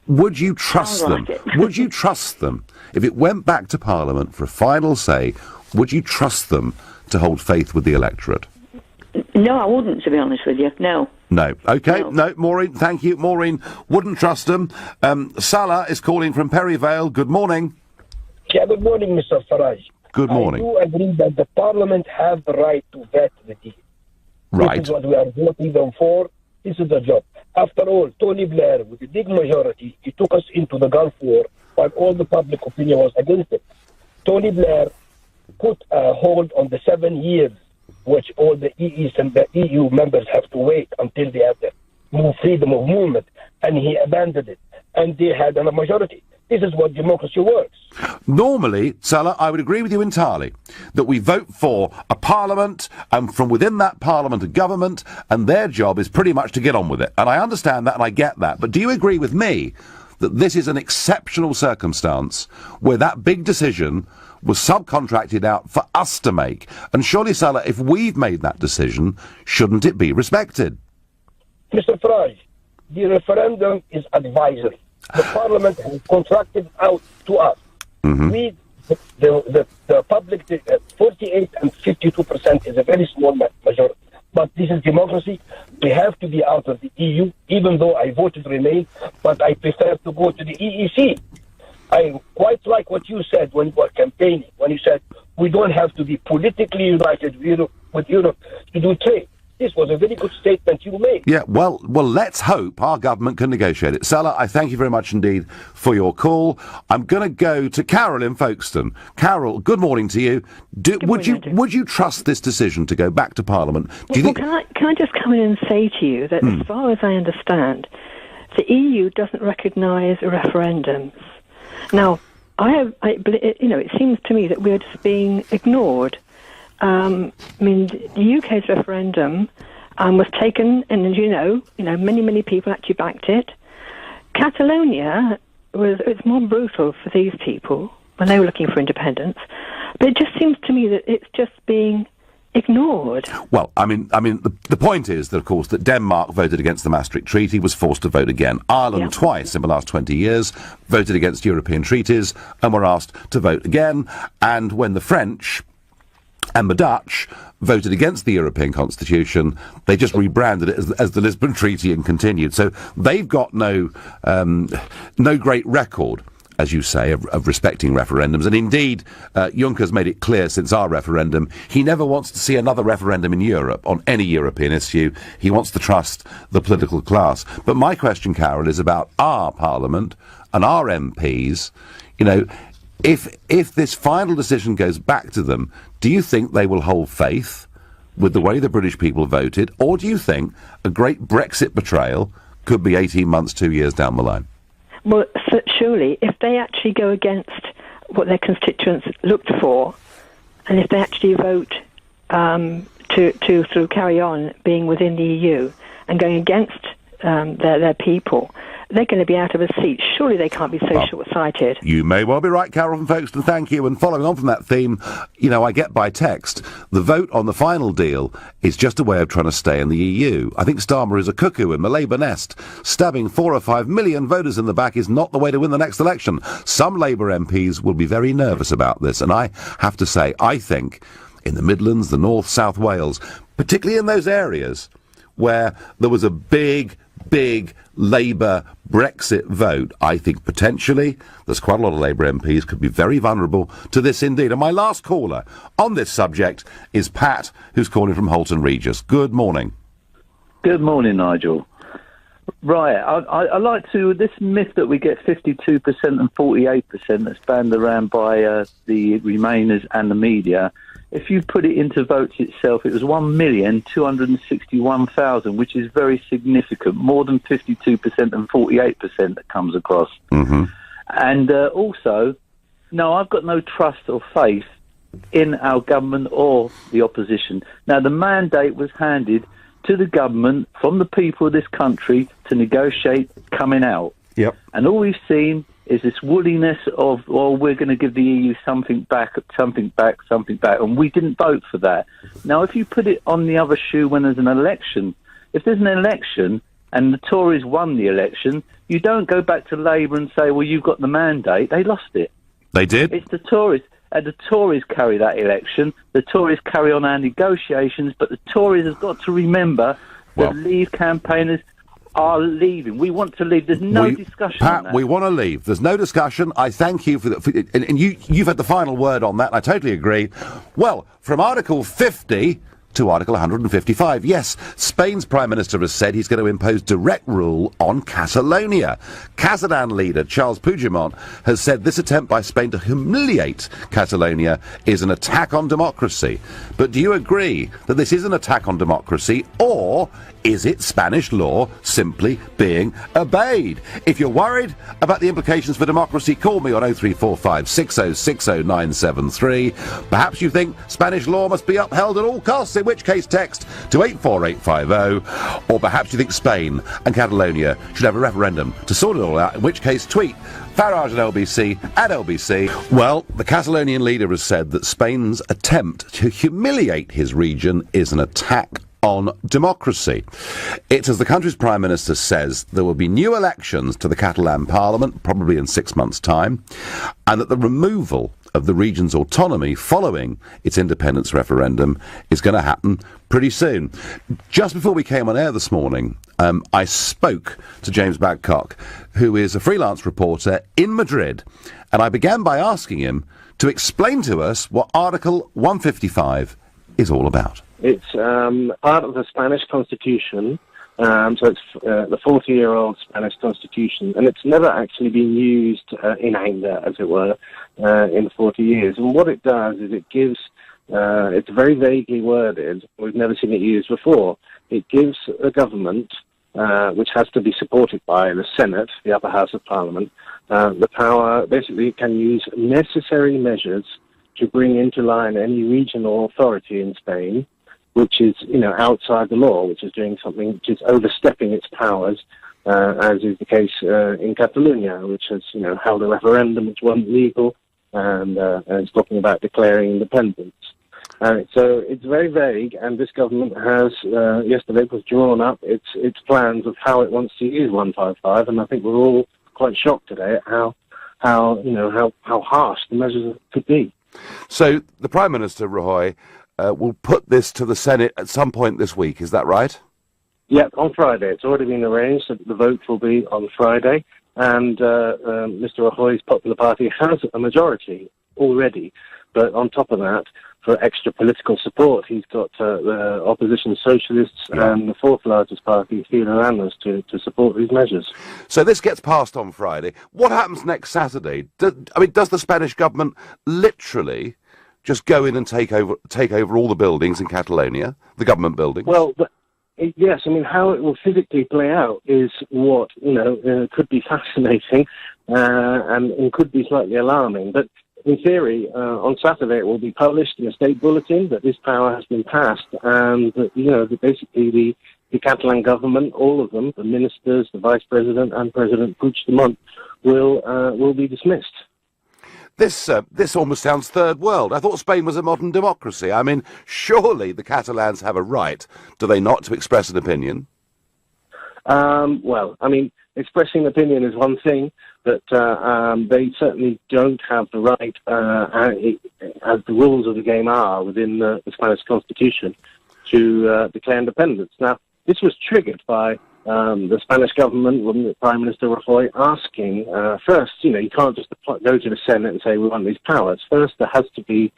Would you trust them? Would you trust them if it went back to Parliament for a final say? Would you trust them to hold faith with the electorate? No, I wouldn't, to be honest with you. No. No. OK. No, Maureen, thank you. Maureen wouldn't trust them. Salah is calling from Perryvale. Good morning. Yeah, good morning, Mr. Farage. Good morning. I do agree that the Parliament has the right to vet the deal. Right. This is what we are voting them for. This is the job. After all, Tony Blair, with a big majority, he took us into the Gulf War while all the public opinion was against it. Tony Blair put a hold on the 7 years which all the EEs and the EU members have to wait until they have the freedom of movement, and he abandoned it, and they had a majority. This is what democracy works. Normally, Salah, I would agree with you entirely that we vote for a parliament, and from within that parliament a government, and their job is pretty much to get on with it. And I understand that and I get that. But do you agree with me that this is an exceptional circumstance where that big decision was subcontracted out for us to make? And surely, Salah, if we've made that decision, shouldn't it be respected? Mr. Farage, the referendum is advisory. The Parliament has contracted out to us. We, the public, 48 and 52% is a very small majority. But this is democracy. We have to be out of the EU, even though I voted Remain, but I prefer to go to the EEC. I quite like what you said when you were campaigning, when you said we don't have to be politically united with Europe to do trade. This was a very good statement you made. Yeah, well, let's hope our government can negotiate it. Salah, I thank you very much indeed for your call. I'm going to go to Carol in Folkestone. Carol, good morning to you. Would you trust this decision to go back to Parliament? Do you think... Can I just come in and say to you that as far as I understand, the EU doesn't recognise referendums. Now, it seems to me that we're just being ignored. The UK's referendum was taken, and as you know, many people actually backed it. Catalonia it's more brutal for these people when they were looking for independence, but it just seems to me that it's just being ignored. Well, the point is that, of course, that Denmark voted against the Maastricht Treaty, was forced to vote again. Ireland twice in the last 20 years voted against European treaties and were asked to vote again. And when the French and the Dutch voted against the European Constitution, they just rebranded it as the Lisbon Treaty and continued. So they've got no great record, as you say, of respecting referendums. And indeed, Juncker's made it clear since our referendum, he never wants to see another referendum in Europe on any European issue. He wants to trust the political class. But my question, Carol, is about our Parliament and our MPs. if this final decision goes back to them, do you think they will hold faith with the way the British people voted, or do you think a great Brexit betrayal could be 18 months, 2 years down the line? Well, surely, if they actually go against what their constituents looked for, and if they actually vote to sort of carry on being within the EU and going against their people, they're going to be out of a seat. Surely they can't be so short-sighted. You may well be right, Carol from Folkestone. Thank you. And following on from that theme, I get by text, the vote on the final deal is just a way of trying to stay in the EU. I think Starmer is a cuckoo in the Labour nest. Stabbing 4 or 5 million voters in the back is not the way to win the next election. Some Labour MPs will be very nervous about this. And I have to say, I think in the Midlands, the North, South Wales, particularly in those areas where there was a big Labour Brexit vote, I think potentially there's quite a lot of Labour MPs could be very vulnerable to this indeed. And my last caller on this subject is Pat, who's calling from Holton Regis. Good morning. Good morning, Nigel. Right, I like to, this myth that we get 52% and 48% that's banned around by the Remainers and the media. If you put it into votes itself, it was 1,261,000, which is very significant, more than 52% and 48% that comes across. Mm-hmm. And also, no, I've got no trust or faith in our government or the opposition. Now, the mandate was handed to the government from the people of this country to negotiate coming out. Yep. And all we've seen is this woolliness of, we're going to give the EU something back, and we didn't vote for that. Now, if you put it on the other shoe when there's an election, if there's an election and the Tories won the election, you don't go back to Labour and say, well, you've got the mandate. They lost it. They did? It's the Tories. The Tories carry that election. The Tories carry on our negotiations, but the Tories have got to remember that Leave campaigners are leaving. We want to leave. There's no discussion on that. We want to leave. There's no discussion. I thank you for that. And you've had the final word on that. I totally agree. Well, from Article 50 to Article 155. Yes, Spain's Prime Minister has said he's going to impose direct rule on Catalonia. Catalan leader Charles Puigdemont has said this attempt by Spain to humiliate Catalonia is an attack on democracy. But do you agree that this is an attack on democracy, or is it Spanish law simply being obeyed? If you're worried about the implications for democracy, call me on 0345 6060973. Perhaps you think Spanish law must be upheld at all costs, in which case text to 84850. Or perhaps you think Spain and Catalonia should have a referendum to sort it all out, in which case tweet Farage and LBC at LBC. Well, the Catalonian leader has said that Spain's attempt to humiliate his region is an attack on democracy. It's as the country's Prime Minister says, there will be new elections to the Catalan Parliament, probably in 6 months' time, and that the removal of the region's autonomy following its independence referendum is going to happen pretty soon. Just before we came on air this morning, I spoke to James Badcock, who is a freelance reporter in Madrid, and I began by asking him to explain to us what Article 155 is all about. It's part of the Spanish Constitution, so it's the 40-year-old Spanish Constitution, and it's never actually been used in anger, as it were, in 40 years. And what it does is it gives, it's very vaguely worded, we've never seen it used before, it gives a government, which has to be supported by the Senate, the upper house of Parliament, the power, basically it can use necessary measures to bring into line any regional authority in Spain, which is, outside the law, which is doing something which is overstepping its powers, as is the case in Catalonia, which has, held a referendum which wasn't legal, and is talking about declaring independence. So it's very vague, and this government has, yesterday, was drawn up its plans of how it wants to use 155, and I think we're all quite shocked today at how harsh the measures could be. So the Prime Minister, Rajoy, will put this to the Senate at some point this week, is that right? Yeah, on Friday. It's already been arranged that the vote will be on Friday, and Mr. Rajoy's Popular Party has a majority already. But on top of that, for extra political support. He's got the opposition socialists and the fourth largest party, Ciudadanos, to support these measures. So this gets passed on Friday. What happens next Saturday? Does the Spanish government literally just go in and take over all the buildings in Catalonia, the government buildings? Well, yes. I mean, how it will physically play out is what could be fascinating and could be slightly alarming. But in theory, on Saturday it will be published in a state bulletin that this power has been passed, and that basically the Catalan government, all of them, the ministers, the vice president, and President Puigdemont, will be dismissed. This almost sounds third world. I thought Spain was a modern democracy. I mean, surely the Catalans have a right, do they not, to express an opinion? Well, I mean, expressing opinion is one thing, but they certainly don't have the right, as the rules of the game are within the Spanish constitution, to declare independence. Now, this was triggered by the Spanish government, with Prime Minister Rajoy, asking, first, you can't just go to the Senate and say we want these powers. First, there has to be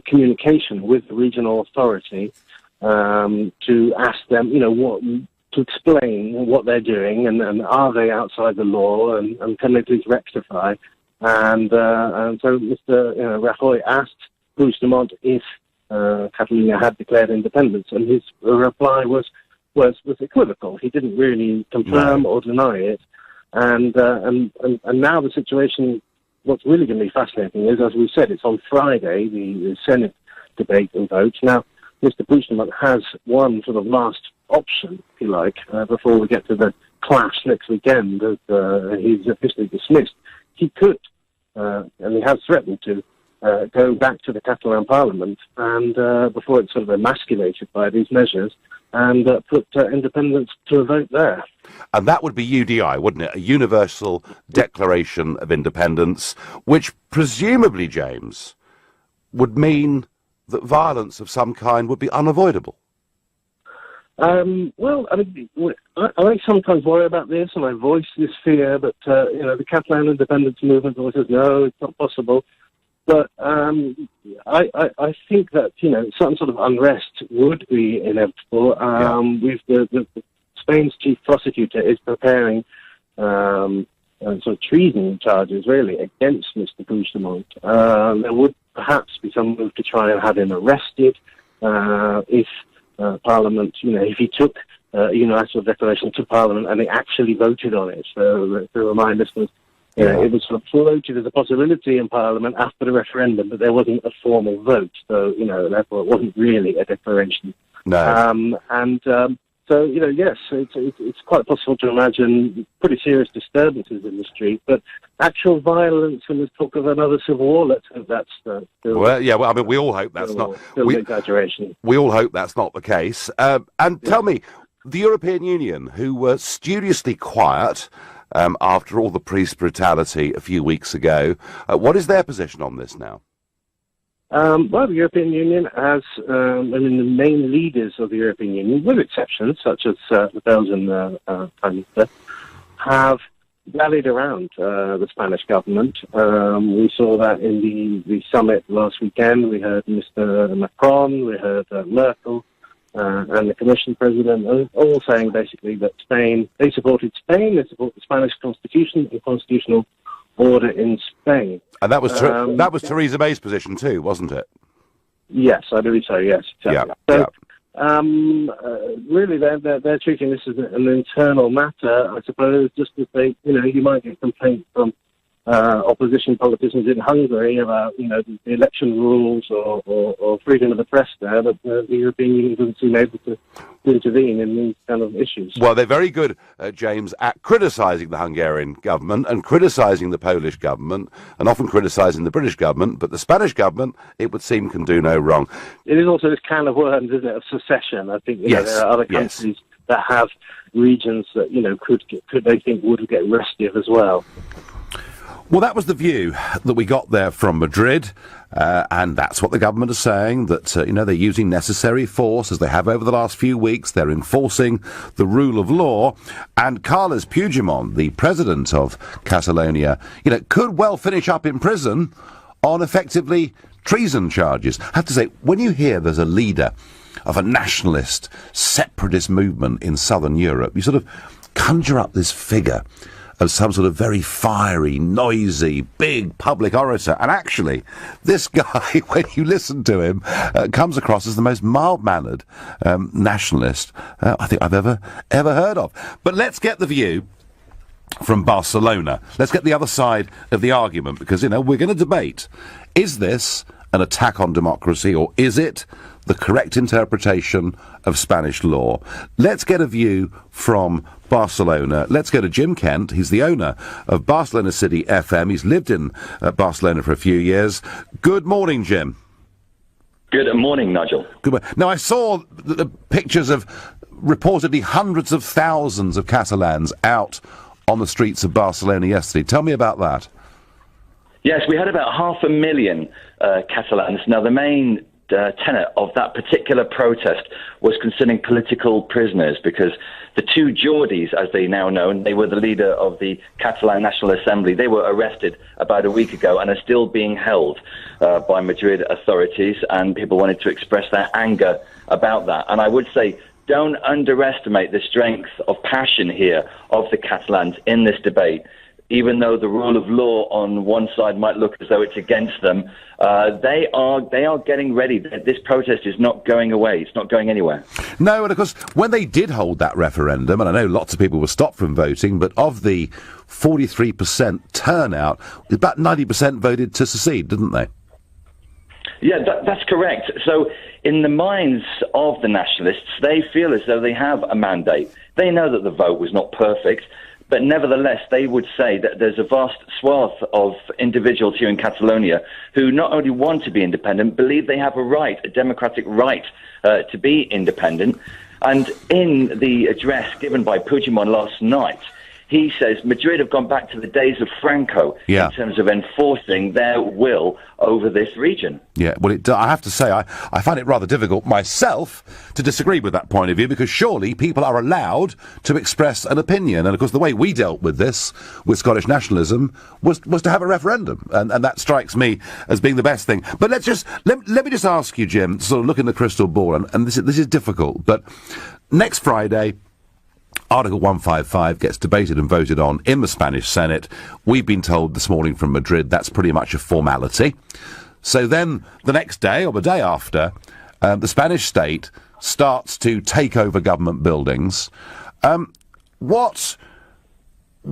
communication with the regional authority to ask them, to explain what they're doing and are they outside the law and can they please rectify. And so Mr. Rajoy asked Puigdemont if Catalonia had declared independence, and his reply was equivocal. He didn't really confirm or deny it. And now the situation, what's really going to be fascinating is, as we said, it's on Friday, the Senate debate and vote. Now, Mr. Puigdemont has one sort of last option, if you like, before we get to the clash next weekend that he's officially dismissed. He could, and he has threatened to, go back to the Catalan Parliament and, before it's sort of emasculated by these measures, and put independence to a vote there. And that would be UDI, wouldn't it? A Universal Declaration of Independence, which presumably, James, would mean that violence of some kind would be unavoidable. Well, I mean, I sometimes worry about this, and I voice this fear, but, the Catalan independence movement always says, no, it's not possible. But I think that, some sort of unrest would be inevitable. Spain's chief prosecutor is preparing sort of treason charges, really, against Mr. Puigdemont. There would perhaps be some move to try and have him arrested if Parliament, if he took a unilateral declaration to Parliament and they actually voted on it. So to remind listeners, it was sort of floated as a possibility in Parliament after the referendum, but there wasn't a formal vote. So, therefore it wasn't really a declaration. No. So, yes, it's quite possible to imagine pretty serious disturbances in the street, but actual violence and there's talk of another civil war, let's hope that's still... I mean, we all hope that's not... Still an exaggeration. We all hope that's not the case. Tell me, the European Union, who were studiously quiet after all the police brutality a few weeks ago, what is their position on this now? Well, the European Union has, the main leaders of the European Union, with exceptions such as the Belgian Prime Minister, have rallied around the Spanish government. We saw that in the summit last weekend. We heard Mr. Macron, we heard Merkel, and the Commission President, all saying basically that they supported Spain, they support the Spanish Constitution and constitutional order in Spain. And that was Theresa May's position too, wasn't it? Yes, I believe so, yes. Exactly. Really, they're treating this as an internal matter, I suppose, just as you might get complaints from opposition politicians in Hungary about, the election rules or freedom of the press there, but the European Union doesn't seem able to intervene in these kind of issues. Well, they're very good, James, at criticising the Hungarian government and criticising the Polish government and often criticising the British government, but the Spanish government, it would seem, can do no wrong. It is also this can of worms, isn't it, of secession. I think there are other countries that have regions that, could they think would get restive as well. Well, that was the view that we got there from Madrid, and that's what the government is saying, that, they're using necessary force, as they have over the last few weeks. They're enforcing the rule of law, and Carles Puigdemont, the president of Catalonia, could well finish up in prison on effectively treason charges. I have to say, when you hear there's a leader of a nationalist, separatist movement in southern Europe, you sort of conjure up this figure of some sort of very fiery, noisy, big public orator. And actually, this guy, when you listen to him, comes across as the most mild-mannered nationalist I think I've ever heard of. But let's get the view from Barcelona. Let's get the other side of the argument, because, you know, we're going to debate. Is this an attack on democracy, or is it the correct interpretation of Spanish law? Let's get a view from Barcelona. Let's go to Jim Kent. He's the owner of Barcelona City FM. He's lived in Barcelona for a few years. Good morning, Jim. Good morning, Nigel. Good morning. Now, I saw the pictures of reportedly hundreds of thousands of Catalans out on the streets of Barcelona yesterday. Tell me about that. Yes, we had about 500,000 Catalans. Now, the main tenet of that particular protest was concerning political prisoners, because the two Jordis, as they now know, they were the leader of the Catalan National Assembly. They were arrested about a week ago and are still being held by Madrid authorities, and people wanted to express their anger about that. And I would say, don't underestimate the strength of passion here of the Catalans in this debate. Even though the rule of law on one side might look as though it's against them, they are getting ready. This protest is not going away. It's not going anywhere. No, and of course, when they did hold that referendum, and I know lots of people were stopped from voting, but of the 43% turnout, about 90% voted to secede, didn't they? Yeah, that's correct. So in the minds of the nationalists, they feel as though they have a mandate. They know that the vote was not perfect, but nevertheless, they would say that there's a vast swath of individuals here in Catalonia who not only want to be independent, believe they have a right, a democratic right, to be independent. And in the address given by Puigdemont last night, he says Madrid have gone back to the days of Franco in terms of enforcing their will over this region. Yeah, well, I have to say, I find it rather difficult myself to disagree with that point of view, because surely people are allowed to express an opinion. And, of course, the way we dealt with this, with Scottish nationalism, was to have a referendum. And that strikes me as being the best thing. But let me just ask you, Jim, sort of look in the crystal ball, and this is difficult, but next Friday, Article 155 gets debated and voted on in the Spanish Senate. We've been told this morning from Madrid that's pretty much a formality. So then the next day, or the day after, the Spanish state starts to take over government buildings. What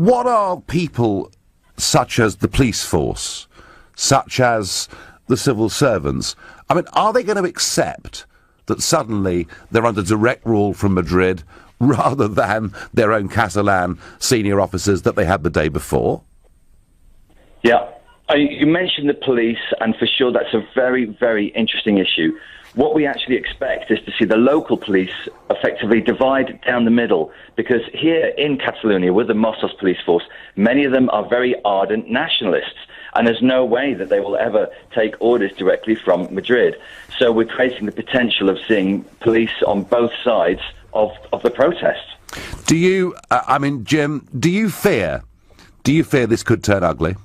are people such as the police force, such as the civil servants, I mean, are they going to accept that suddenly they're under direct rule from Madrid rather than their own Catalan senior officers that they had the day before? Yeah, you mentioned the police, and for sure that's a very, very interesting issue. What we actually expect is to see the local police effectively divide down the middle, because here in Catalonia, with the Mossos police force, many of them are very ardent nationalists, and there's no way that they will ever take orders directly from Madrid. So we're creating the potential of seeing police on both sides of the protest. Do you, Jim, do you fear this could turn ugly?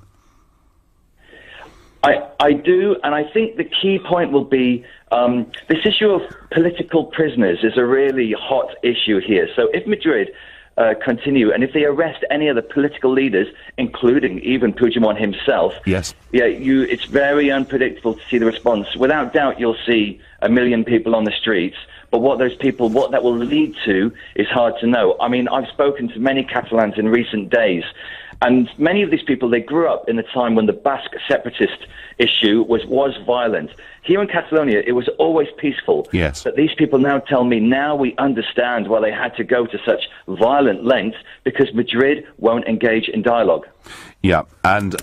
I do, and I think the key point will be this issue of political prisoners is a really hot issue here. So if Madrid continue, and if they arrest any of the political leaders, including even Puigdemont himself, it's very unpredictable to see the response. Without doubt, you'll see 1 million people on the streets, but what that will lead to is hard to know. I mean, I've spoken to many Catalans in recent days, and many of these people, they grew up in a time when the Basque separatist issue was violent. Here in Catalonia, it was always peaceful. Yes. But these people now tell me, now we understand why they had to go to such violent lengths, because Madrid won't engage in dialogue. Yeah, and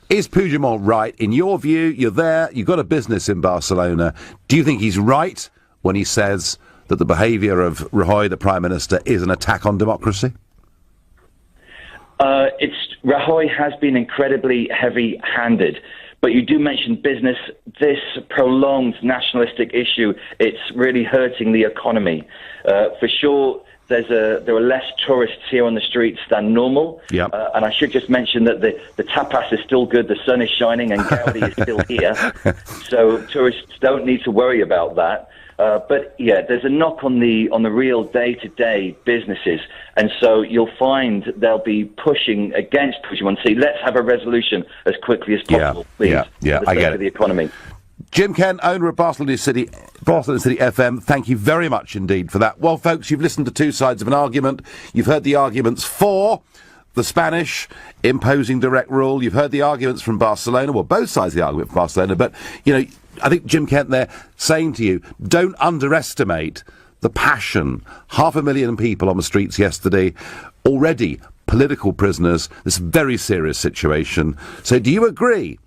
is Puigdemont right? In your view, you're there, you've got a business in Barcelona. Do you think he's right when he says that the behaviour of Rajoy, the Prime Minister, is an attack on democracy? Rajoy has been incredibly heavy-handed, but you do mention business. This prolonged nationalistic issue, it's really hurting the economy. For sure, there are less tourists here on the streets than normal. Yep. And I should just mention that the tapas is still good, the sun is shining, and Gaudi is still here. So tourists don't need to worry about that. But yeah, there's a knock on the real day-to-day businesses, and so you'll find they'll be pushing against Puigdemont. Let's have a resolution as quickly as possible, please. Yeah, for the I get sake it. of the economy. Jim Kent, owner of Barcelona City FM, thank you very much indeed for that. Well, folks, you've listened to two sides of an argument. You've heard the arguments for the Spanish imposing direct rule. You've heard the arguments from Barcelona, well, both sides of the argument from Barcelona, but, you know, I think Jim Kent there saying to you, don't underestimate the passion. 500,000 people on the streets yesterday, already political prisoners, this very serious situation. So do you agree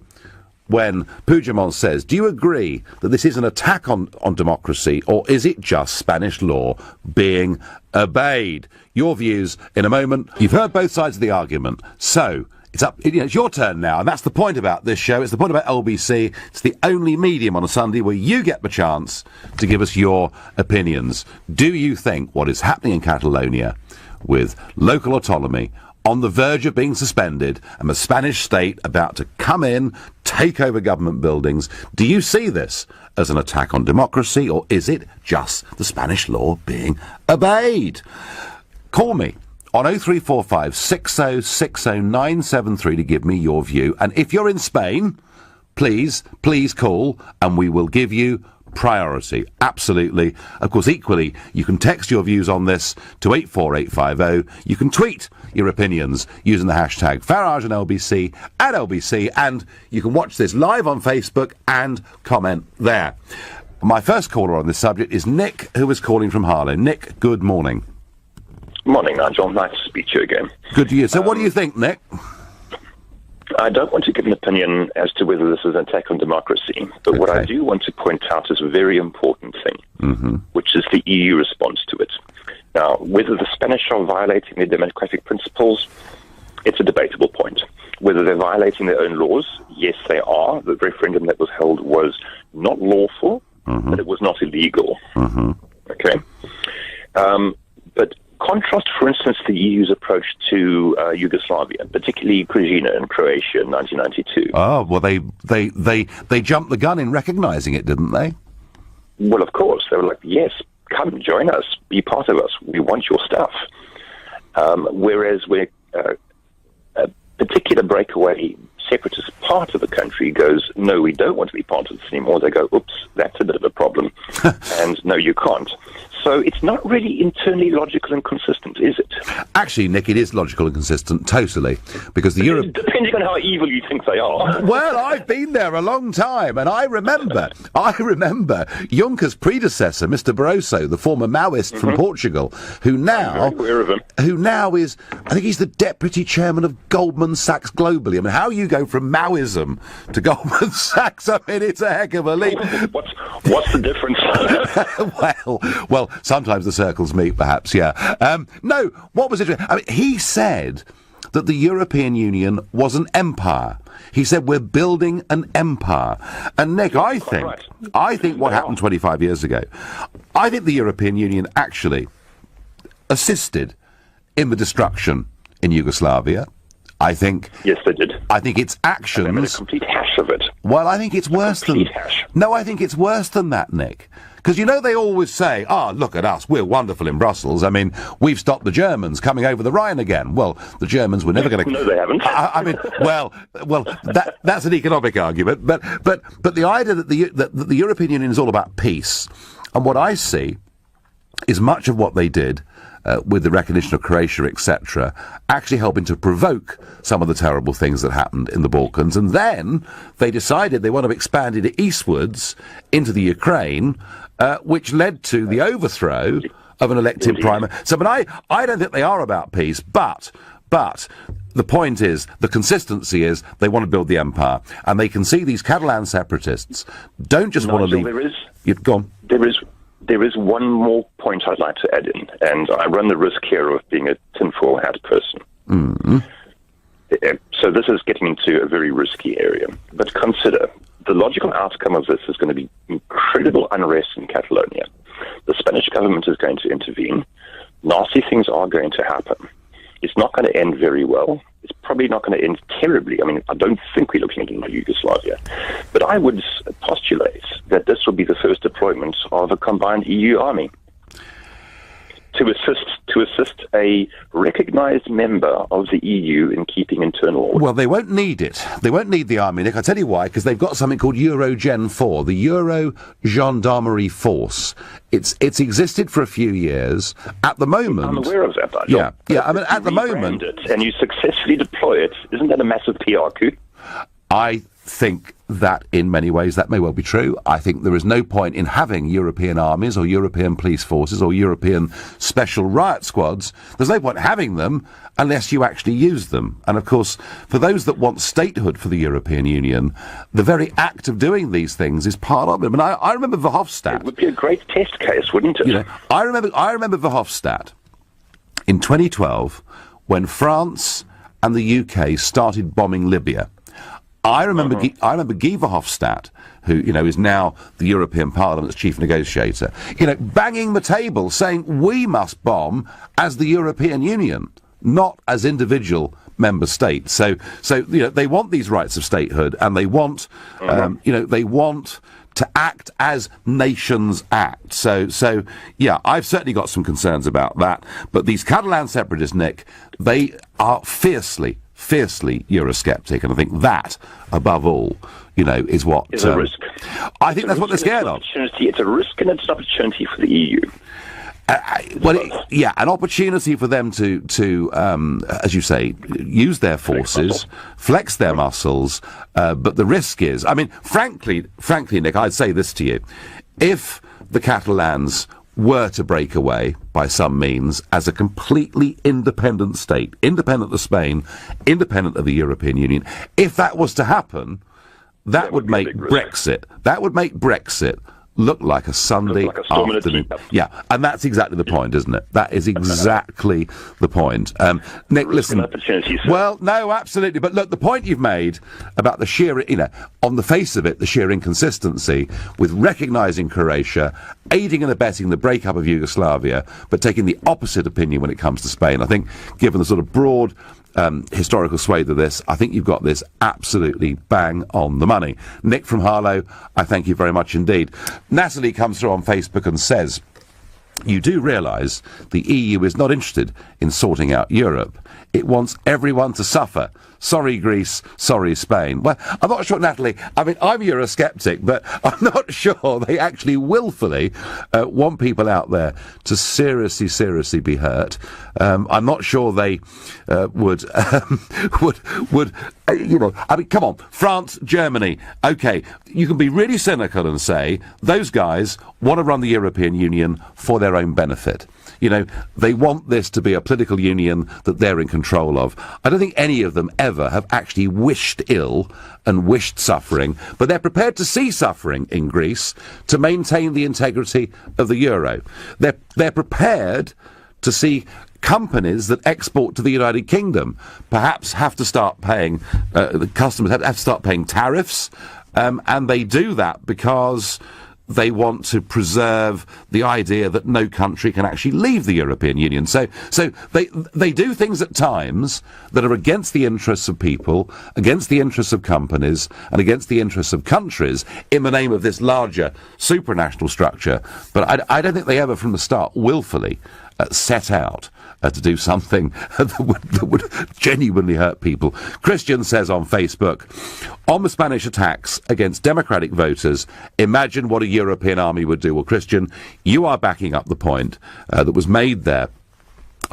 when Puigdemont says, do you agree that this is an attack on democracy, or is it just Spanish law being obeyed? Your views in a moment. You've heard both sides of the argument, so it's your turn now, and that's the point about this show. It's the point about LBC. It's the only medium on a Sunday where you get the chance to give us your opinions. Do you think what is happening in Catalonia with local autonomy on the verge of being suspended and the Spanish state about to come in, take over government buildings, do you see this as an attack on democracy, or is it just the Spanish law being obeyed? Call me on 0345 6060 973 to give me your view. And if you're in Spain, please call and we will give you priority. Absolutely. Of course, equally, you can text your views on this to 84850. You can tweet your opinions using the hashtag Farage and LBC at LBC, and you can watch this live on Facebook and comment there. My first caller on this subject is Nick, who is calling from Harlow. Nick, good morning. Morning, Nigel. Nice to speak to you again. Good to you. So what do you think, Nick? I don't want to give an opinion as to whether this is an attack on democracy, but what I do want to point out is a very important thing, which is the EU response to it. Now, whether the Spanish are violating their democratic principles, it's a debatable point. Whether they're violating their own laws, yes, they are. The referendum that was held was not lawful, but it was not illegal. Okay? But contrast, for instance, the EU's approach to Yugoslavia, particularly Krajina in Croatia in 1992. Oh, well, they jumped the gun in recognising it, didn't they? Well, of course. They were like, yes, come, join us, be part of us, we want your stuff. Whereas where a particular breakaway separatist part of the country goes, no, we don't want to be part of this anymore, they go, oops, that's a bit of a problem, and no, you can't. So it's not really internally logical and consistent, is it? Actually, Nick, it is logical and consistent, totally, because the Europe... Depending on how evil you think they are. Well, I've been there a long time, and I remember Juncker's predecessor, Mr. Barroso, the former Maoist from Portugal, who now is, I think he's the deputy chairman of Goldman Sachs globally. I mean, how you go from Maoism to Goldman Sachs, I mean, it's a heck of a leap. What's the difference? Well, sometimes the circles meet, perhaps, yeah. No, what was it? I mean, he said that the European Union was an empire. He said, we're building an empire. And, Nick, I think what happened 25 years ago, I think the European Union actually assisted in the destruction in Yugoslavia. I think... Yes, they did. I think its actions... And they made a complete hash of it. Well, I think it's worse than... No, I think it's worse than that, Nick. Because, you know, they always say, look at us, we're wonderful in Brussels. I mean, we've stopped the Germans coming over the Rhine again. Well, the Germans were never going to... No, they haven't. I mean, well, that's an economic argument. But the idea that the European Union is all about peace, and what I see is much of what they did with the recognition of Croatia, etc., actually helping to provoke some of the terrible things that happened in the Balkans. And then they decided they want to expand it eastwards into the Ukraine, which led to the overthrow of an elected prime minister. So, but I don't think they are about peace, but the point is, the consistency is, they want to build the empire, and they can see these Catalan separatists don't just want to leave... You've gone. There is one more point I'd like to add in, and I run the risk here of being a tinfoil hat person. So this is getting into a very risky area. But consider, the logical outcome of this is going to be incredible unrest in Catalonia. The Spanish government is going to intervene. nasty things are going to happen. It's not going to end very well. It's probably not going to end terribly. I mean, I don't think we're looking at another Yugoslavia. But I would postulate that this will be the first deployment of a combined EU army to assist a recognised member of the EU in keeping internal order. Well, they won't need it. They won't need the army, Nick. I'll tell you why, because they've got something called Eurogen 4, the Euro Gendarmerie Force. It's existed for a few years. At the moment... I'm aware of that, Nigel. Yeah. I mean, at the moment... And you successfully deploy it, isn't that a massive PR coup? I think that in many ways that may well be true. I think there is no point in having European armies or European police forces or European special riot squads. There's no point having them unless you actually use them. And of course, for those that want statehood for the European Union, the very act of doing these things is part of it. I mean, I remember Verhofstadt. It would be a great test case, wouldn't it? You know, I remember Verhofstadt in 2012 when France and the UK started bombing Libya. I remember Guy Verhofstadt, who, you know, is now the European Parliament's chief negotiator, you know, banging the table saying we must bomb as the European Union, not as individual member states. So you know, they want these rights of statehood, and they want, they want to act as nations act. So yeah, I've certainly got some concerns about that. But these Catalan separatists, Nick, they are fiercely Eurosceptic, and I think that, above all, you know, is what... Is a risk. I think that's what they're scared of. It's a risk and it's an opportunity for the EU. An opportunity for them to as you say, use their forces, flex their muscles, but the risk is... I mean, frankly, Nick, I'd say this to you. If the Catalans were to break away by some means as a completely independent state, independent of Spain, independent of the European Union, if that was to happen, that would make Brexit look like a Sunday afternoon. Yeah, and that's exactly the point, isn't it? That is exactly the point. Nick, listen. Well, no, absolutely. But look, the point you've made about the sheer, you know, on the face of it, the sheer inconsistency with recognising Croatia, aiding and abetting the breakup of Yugoslavia, but taking the opposite opinion when it comes to Spain. I think, given the sort of broad historical swathe of this, I think you've got this absolutely bang on the money. Nick from Harlow, I thank you very much indeed. Natalie comes through on Facebook and says, you do realise the EU is not interested in sorting out Europe. It wants everyone to suffer. Sorry, Greece. Sorry, Spain. Well, I'm not sure, Natalie. I mean, I'm Eurosceptic, but I'm not sure they actually willfully want people out there to seriously be hurt. I'm not sure they would, you know, I mean, come on, France, Germany. Okay, you can be really cynical and say those guys want to run the European Union for their own benefit. You know, they want this to be a political union that they're in control of. I don't think any of them ever have actually wished ill and wished suffering, but they're prepared to see suffering in Greece to maintain the integrity of the euro. They're prepared to see companies that export to the United Kingdom perhaps have to start paying, the customers have to start paying tariffs, and they do that because they want to preserve the idea that no country can actually leave the European Union. So they do things at times that are against the interests of people, against the interests of companies, and against the interests of countries in the name of this larger supranational structure. But I don't think they ever from the start willfully set out to do something that would genuinely hurt people. Christian says on Facebook, on the Spanish attacks against democratic voters, imagine what a European army would do. Well, Christian, you are backing up the point that was made there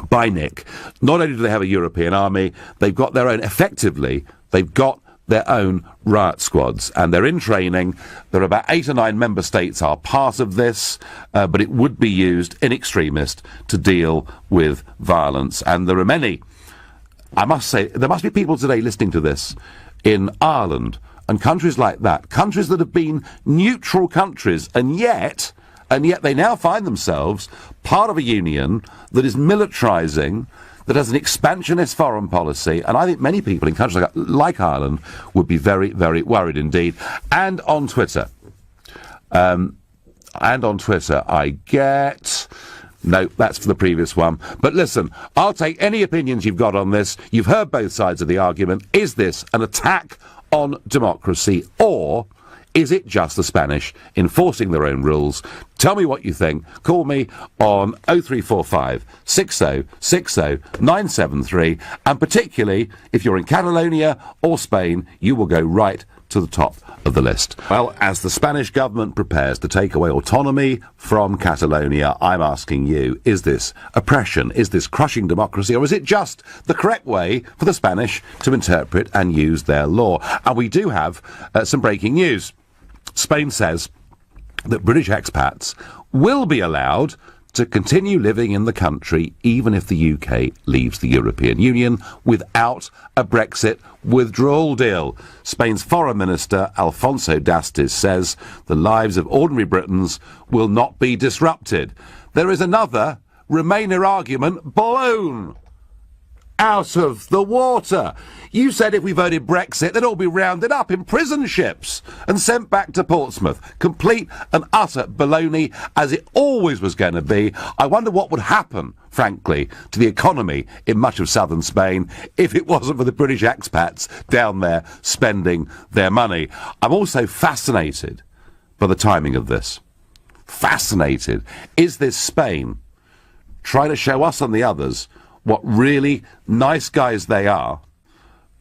by Nick. Not only do they have a European army, they've got their own, effectively, they've got their own riot squads, and they're in training. There are about 8 or 9 member states are part of this, but it would be used in extremist to deal with violence. And there are many, I must say, there must be people today listening to this in Ireland and countries like that, countries that have been neutral countries, and yet they now find themselves part of a union that is militarising, that has an expansionist foreign policy, and I think many people in countries like Ireland would be very, very worried indeed. And on Twitter, I get No, that's for the previous one. But listen, I'll take any opinions you've got on this. You've heard both sides of the argument. Is this an attack on democracy, or is it just the Spanish enforcing their own rules? Tell me what you think. Call me on 0345 60 60 973, and particularly if you're in Catalonia or Spain, you will go right to the top of the list. Well, as the Spanish government prepares to take away autonomy from Catalonia, I'm asking you, is this oppression? Is this crushing democracy? Or is it just the correct way for the Spanish to interpret and use their law? And we do have some breaking news. Spain says that British expats will be allowed to continue living in the country even if the UK leaves the European Union without a Brexit withdrawal deal. Spain's Foreign Minister Alfonso Dastis says the lives of ordinary Britons will not be disrupted. There is another Remainer argument blown out of the water. You said if we voted Brexit, they'd all be rounded up in prison ships and sent back to Portsmouth. Complete and utter baloney, as it always was going to be. I wonder what would happen, frankly, to the economy in much of southern Spain if it wasn't for the British expats down there spending their money. I'm also fascinated by the timing of this. Fascinated. Is this Spain trying to show us and the others what really nice guys they are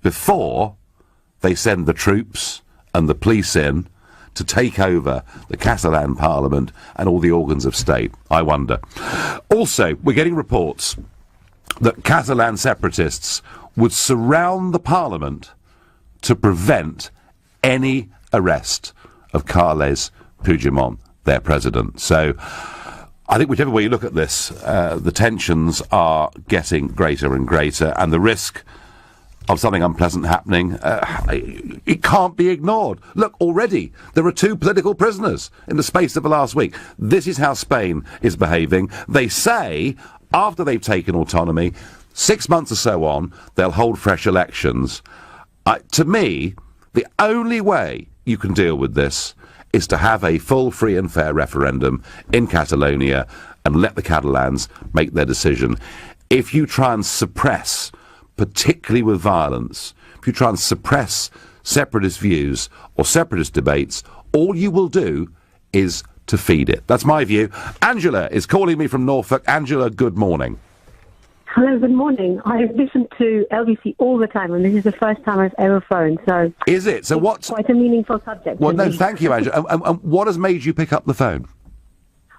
before they send the troops and the police in to take over the Catalan Parliament and all the organs of state? I wonder. Also, we're getting reports that Catalan separatists would surround the Parliament to prevent any arrest of Carles Puigdemont, their president. So I think whichever way you look at this, the tensions are getting greater and greater, and the risk of something unpleasant happening, it can't be ignored. Look, already there are 2 political prisoners in the space of the last week. This is how Spain is behaving. They say, after they've taken autonomy, 6 months or so on, they'll hold fresh elections. To me, the only way you can deal with this is to have a full, free and fair referendum in Catalonia and let the Catalans make their decision. If you try and suppress, particularly with violence, if you try and suppress separatist views or separatist debates, all you will do is to feed it. That's my view. Angela is calling me from Norfolk. Angela, good morning. Hello, good morning. I listen to LBC all the time, and this is the first time I've ever phoned, so... Is it? So what's... quite a meaningful subject. Well, no, thank you, Angela. And what has made you pick up the phone?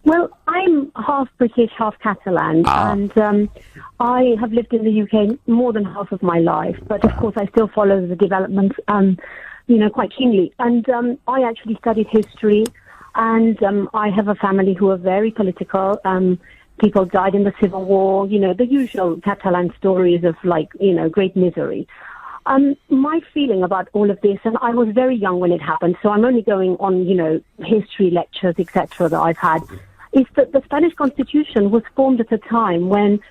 Well, I'm half British, half Catalan, and I have lived in the UK more than half of my life, but of course I still follow the developments, quite keenly. And I actually studied history, and I have a family who are very political. People died in the Civil War, the usual Catalan stories of, great misery. My feeling about all of this, and I was very young when it happened, so I'm only going on, history lectures, etc., that I've had, is that the Spanish Constitution was formed at a time when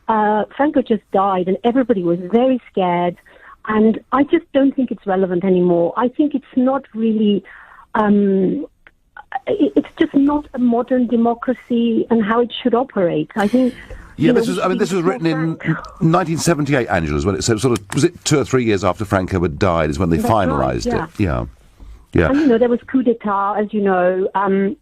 Franco just died and everybody was very scared, and I just don't think it's relevant anymore. I think it's not really... it's just not a modern democracy and how it should operate. I think... Yeah, this was written in 1978, Angela, when so sort of, was it 2 or 3 years after Franco had died is when they finalised it? Yeah. And, there was coup d'etat, as you know, and,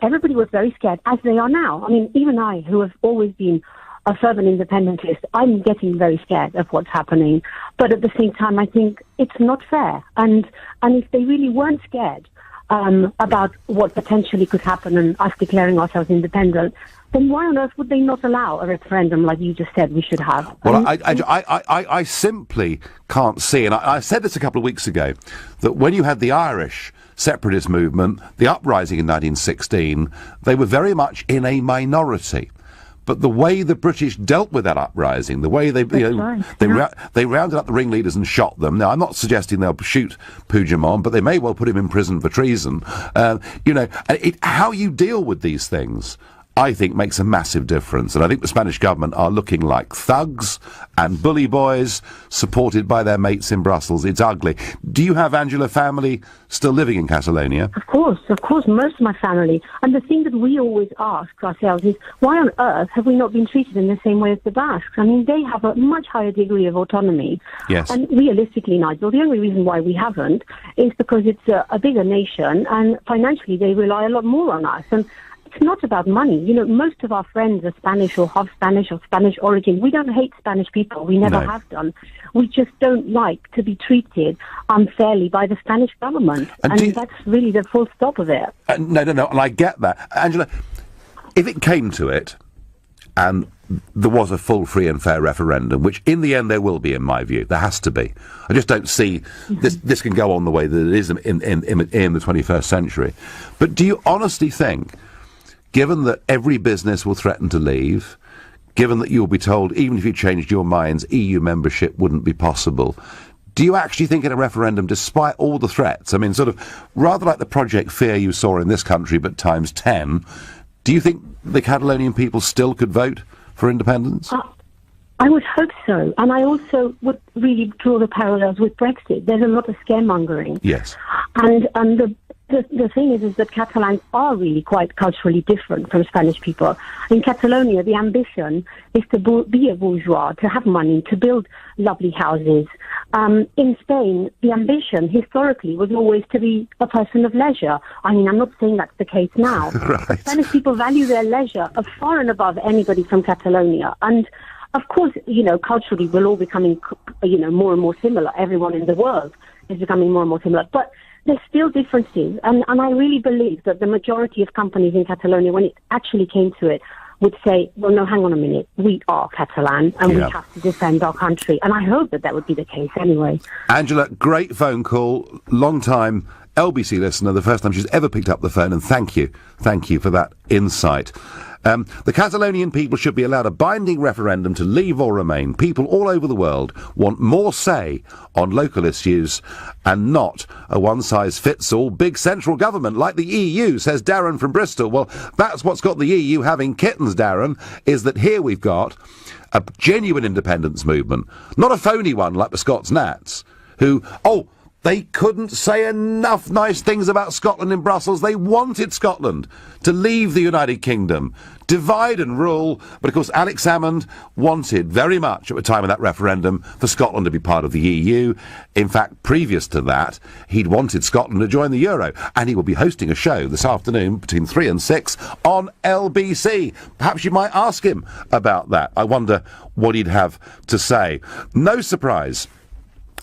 everybody was very scared, as they are now. I mean, even I, who have always been a fervent independentist, I'm getting very scared of what's happening. But at the same time, I think it's not fair. And if they really weren't scared about what potentially could happen and us declaring ourselves independent, then why on earth would they not allow a referendum like you just said we should have? Well, I simply can't see, and I said this a couple of weeks ago, that when you had the Irish separatist movement, the uprising in 1916, they were very much in a minority. But the way the British dealt with that uprising, the way they rounded up the ringleaders and shot them. Now, I'm not suggesting they'll shoot Puigdemont, but they may well put him in prison for treason. How you deal with these things, I think makes a massive difference. And I think the Spanish government are looking like thugs and bully boys supported by their mates in Brussels. It's ugly. Do you have, Angela, family still living in Catalonia? Of course, most of my family. And the thing that we always ask ourselves is, why on earth have we not been treated in the same way as the Basques? I mean, they have a much higher degree of autonomy. Yes. And realistically, Nigel, the only reason why we haven't is because it's a bigger nation, and financially they rely a lot more on us. And it's not about money. You know, most of our friends are Spanish or half Spanish or Spanish origin. We don't hate Spanish people. We never have done. We just don't like to be treated unfairly by the Spanish government. And that's really the full stop of it. No. And I get that. Angela, if it came to it, and there was a full, free and fair referendum, which in the end there will be, in my view. There has to be. I just don't see this can go on the way that it is in the 21st century. But do you honestly think, given that every business will threaten to leave, given that you'll be told, even if you changed your minds, EU membership wouldn't be possible, do you actually think in a referendum, despite all the threats, I mean, sort of, rather like the Project Fear you saw in this country, but times 10, do you think the Catalonian people still could vote for independence? I would hope so. And I also would really draw the parallels with Brexit. There's a lot of scaremongering. Yes. And the thing is that Catalans are really quite culturally different from Spanish people. In Catalonia, the ambition is to be a bourgeois, to have money, to build lovely houses. In Spain, the ambition historically was always to be a person of leisure. I mean, I'm not saying that's the case now. Right. Spanish people value their leisure far and above anybody from Catalonia. And of course, you know, culturally, we're all becoming, you know, more and more similar. Everyone in the world is becoming more and more similar. But there's still differences, and I really believe that the majority of companies in Catalonia, when it actually came to it, would say, well, no, hang on a minute, we are Catalan, and we have to defend our country. And I hope that would be the case anyway. Angela, great phone call, long time LBC listener, the first time she's ever picked up the phone, and thank you for that insight. The Catalonian people should be allowed a binding referendum to leave or remain. People all over the world want more say on local issues and not a one-size-fits-all big central government like the EU, says Darren from Bristol. Well, that's what's got the EU having kittens, Darren, is that here we've got a genuine independence movement, not a phony one like the Scots Nats, who, they couldn't say enough nice things about Scotland in Brussels. They wanted Scotland to leave the United Kingdom, divide and rule. But of course, Alex Salmond wanted very much at the time of that referendum for Scotland to be part of the EU. In fact, previous to that, he'd wanted Scotland to join the Euro. And he will be hosting a show this afternoon between 3 and 6 on LBC. Perhaps you might ask him about that. I wonder what he'd have to say. No surprise.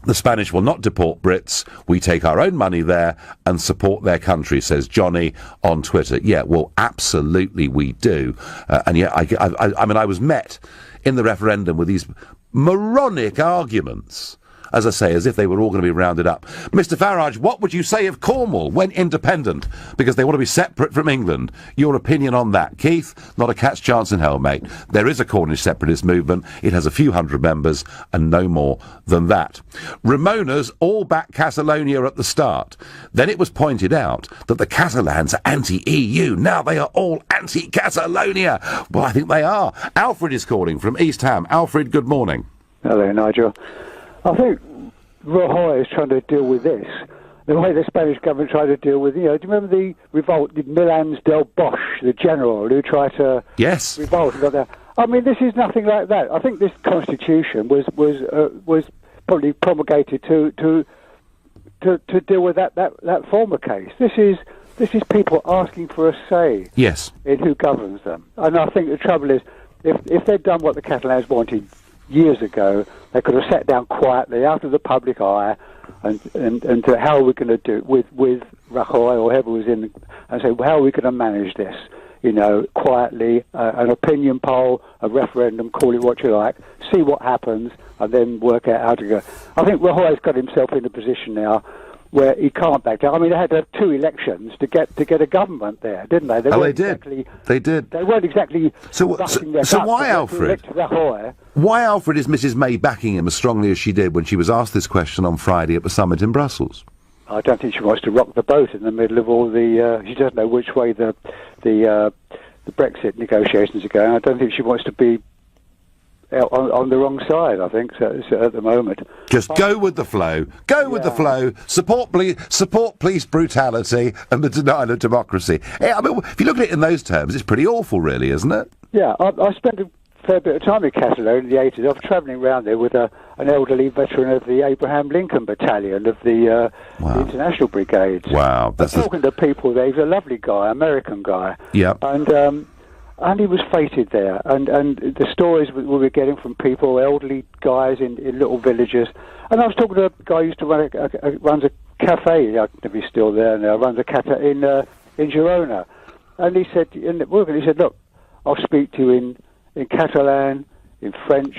The Spanish will not deport Brits. We take our own money there and support their country, says Johnny on Twitter. Yeah, well, absolutely we do. And yet, I mean, I was met in the referendum with these moronic arguments, as I say, as if they were all going to be rounded up. Mr Farage, what would you say if Cornwall went independent because they want to be separate from England? Your opinion on that? Keith, not a cat's chance in hell, mate. There is a Cornish separatist movement. It has a few hundred members and no more than that. Ramona's all back Catalonia at the start. Then it was pointed out that the Catalans are anti-EU. Now they are all anti-Catalonia. Well, I think they are. Alfred is calling from East Ham. Alfred, good morning. Hello, Nigel. I think Rajoy is trying to deal with this the way the Spanish government tried to deal with, do you remember the revolt, the Milans del Bosch, the general who tried to revolt? I mean, this is nothing like that. I think this constitution was probably promulgated to deal with that former case. This is people asking for a say in who governs them. And I think the trouble is, if they'd done what the Catalans wanted years ago, they could have sat down quietly out of the public eye and how are we going to do it with Rajoy or whoever was in, and say, well, how are we going to manage this? Quietly, an opinion poll, a referendum, call it what you like, see what happens, and then work out how to go. I think Rajoy's got himself in a position now where he can't back down. I mean, they had 2 elections to get a government there, didn't they? They did. They weren't exactly. So why, Alfred? Why, Alfred, is Mrs May backing him as strongly as she did when she was asked this question on Friday at the summit in Brussels? I don't think she wants to rock the boat in the middle of all the. She doesn't know which way the the Brexit negotiations are going. I don't think she wants to be on the wrong side, I think, so at the moment. Just go with the flow. Go with the flow. Support police brutality and the denial of democracy. I mean, if you look at it in those terms, it's pretty awful, really, isn't it? Yeah, I spent a fair bit of time in Catalonia in the 80s. I was travelling around there with an elderly veteran of the Abraham Lincoln Battalion of the International Brigades. Wow. That's talking to people there. He's a lovely guy, American guy. Yeah. And he was fated there. And the stories we were getting from people, elderly guys in little villages. And I was talking to a guy who used to runs a cafe, I don't know if he's still there now, runs a cafe in Girona. And he said, look, I'll speak to you in Catalan, in French,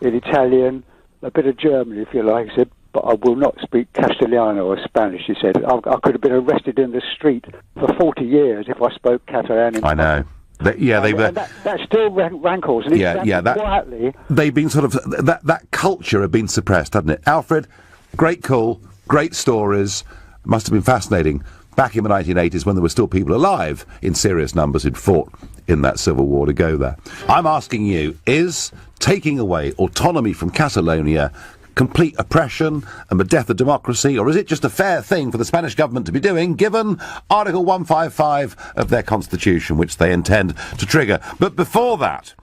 in Italian, a bit of German, if you like. He said, but I will not speak Castellano or Spanish. He said, I could have been arrested in the street for 40 years if I spoke Catalan. I know. That still rankles. And quietly. They've been sort of that culture had been suppressed, hasn't it? Alfred, great call, great stories. Must have been fascinating back in the 1980s when there were still people alive in serious numbers who'd fought in that civil war to go there. I'm asking you: is taking away autonomy from Catalonia complete oppression and the death of democracy, or is it just a fair thing for the Spanish government to be doing, given Article 155 of their constitution, which they intend to trigger? But before that,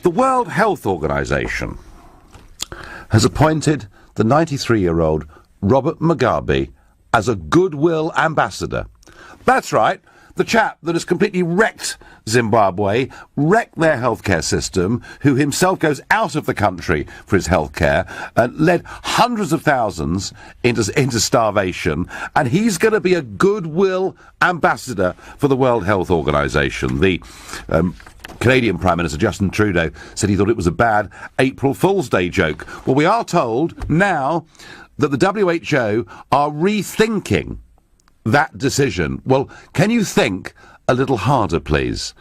the World Health Organization has appointed the 93-year-old Robert Mugabe as a goodwill ambassador. That's right. The chap that has completely wrecked Zimbabwe, wrecked their healthcare system, who himself goes out of the country for his healthcare, and led hundreds of thousands into starvation, and he's going to be a goodwill ambassador for the World Health Organization. The Canadian Prime Minister Justin Trudeau said he thought it was a bad April Fool's Day joke. Well, we are told now that the WHO are rethinking that decision. Well, can you think a little harder, please?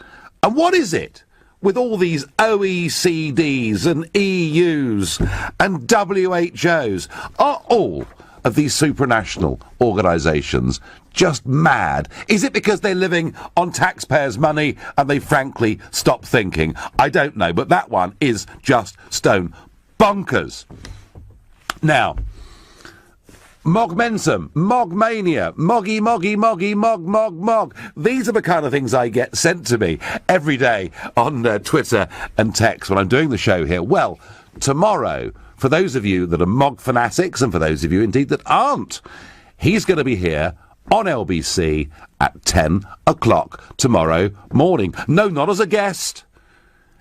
And what is it with all these OECDs and EUs and WHOs? Are all of these supranational organisations just mad? Is it because they're living on taxpayers' money and they frankly stopped thinking? I don't know, but that one is just stone bonkers. Now, Mogmentum, Mogmania, Moggy, Mog. These are the kind of things I get sent to me every day on Twitter and text when I'm doing the show here. Well, tomorrow, for those of you that are Mog fanatics, and for those of you indeed that aren't, he's going to be here on LBC at 10 o'clock tomorrow morning. No, not as a guest.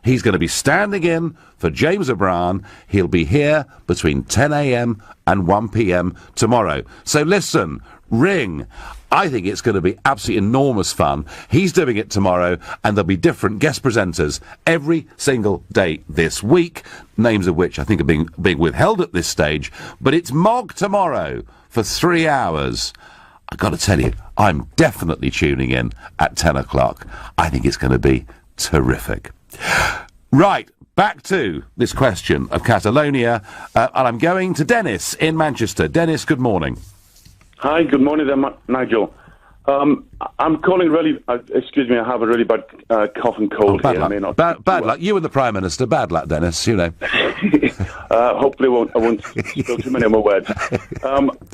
He's going to be standing in for James O'Brien. He'll be here between 10 a.m. and 1 p.m. tomorrow. So listen, ring. I think it's going to be absolutely enormous fun. He's doing it tomorrow, and there'll be different guest presenters every single day this week, names of which I think are being withheld at this stage. But it's Mog tomorrow for 3 hours. I've got to tell you, I'm definitely tuning in at 10 o'clock. I think it's going to be terrific. Right, back to this question of Catalonia, and I'm going to Dennis in Manchester. Dennis, good morning. Hi, good morning there, Nigel. I'm calling really, excuse me, I have a really bad cough and cold bad here. Luck. Bad luck. You and the Prime Minister, bad luck, Dennis, you know. Hopefully I won't spill too many more words.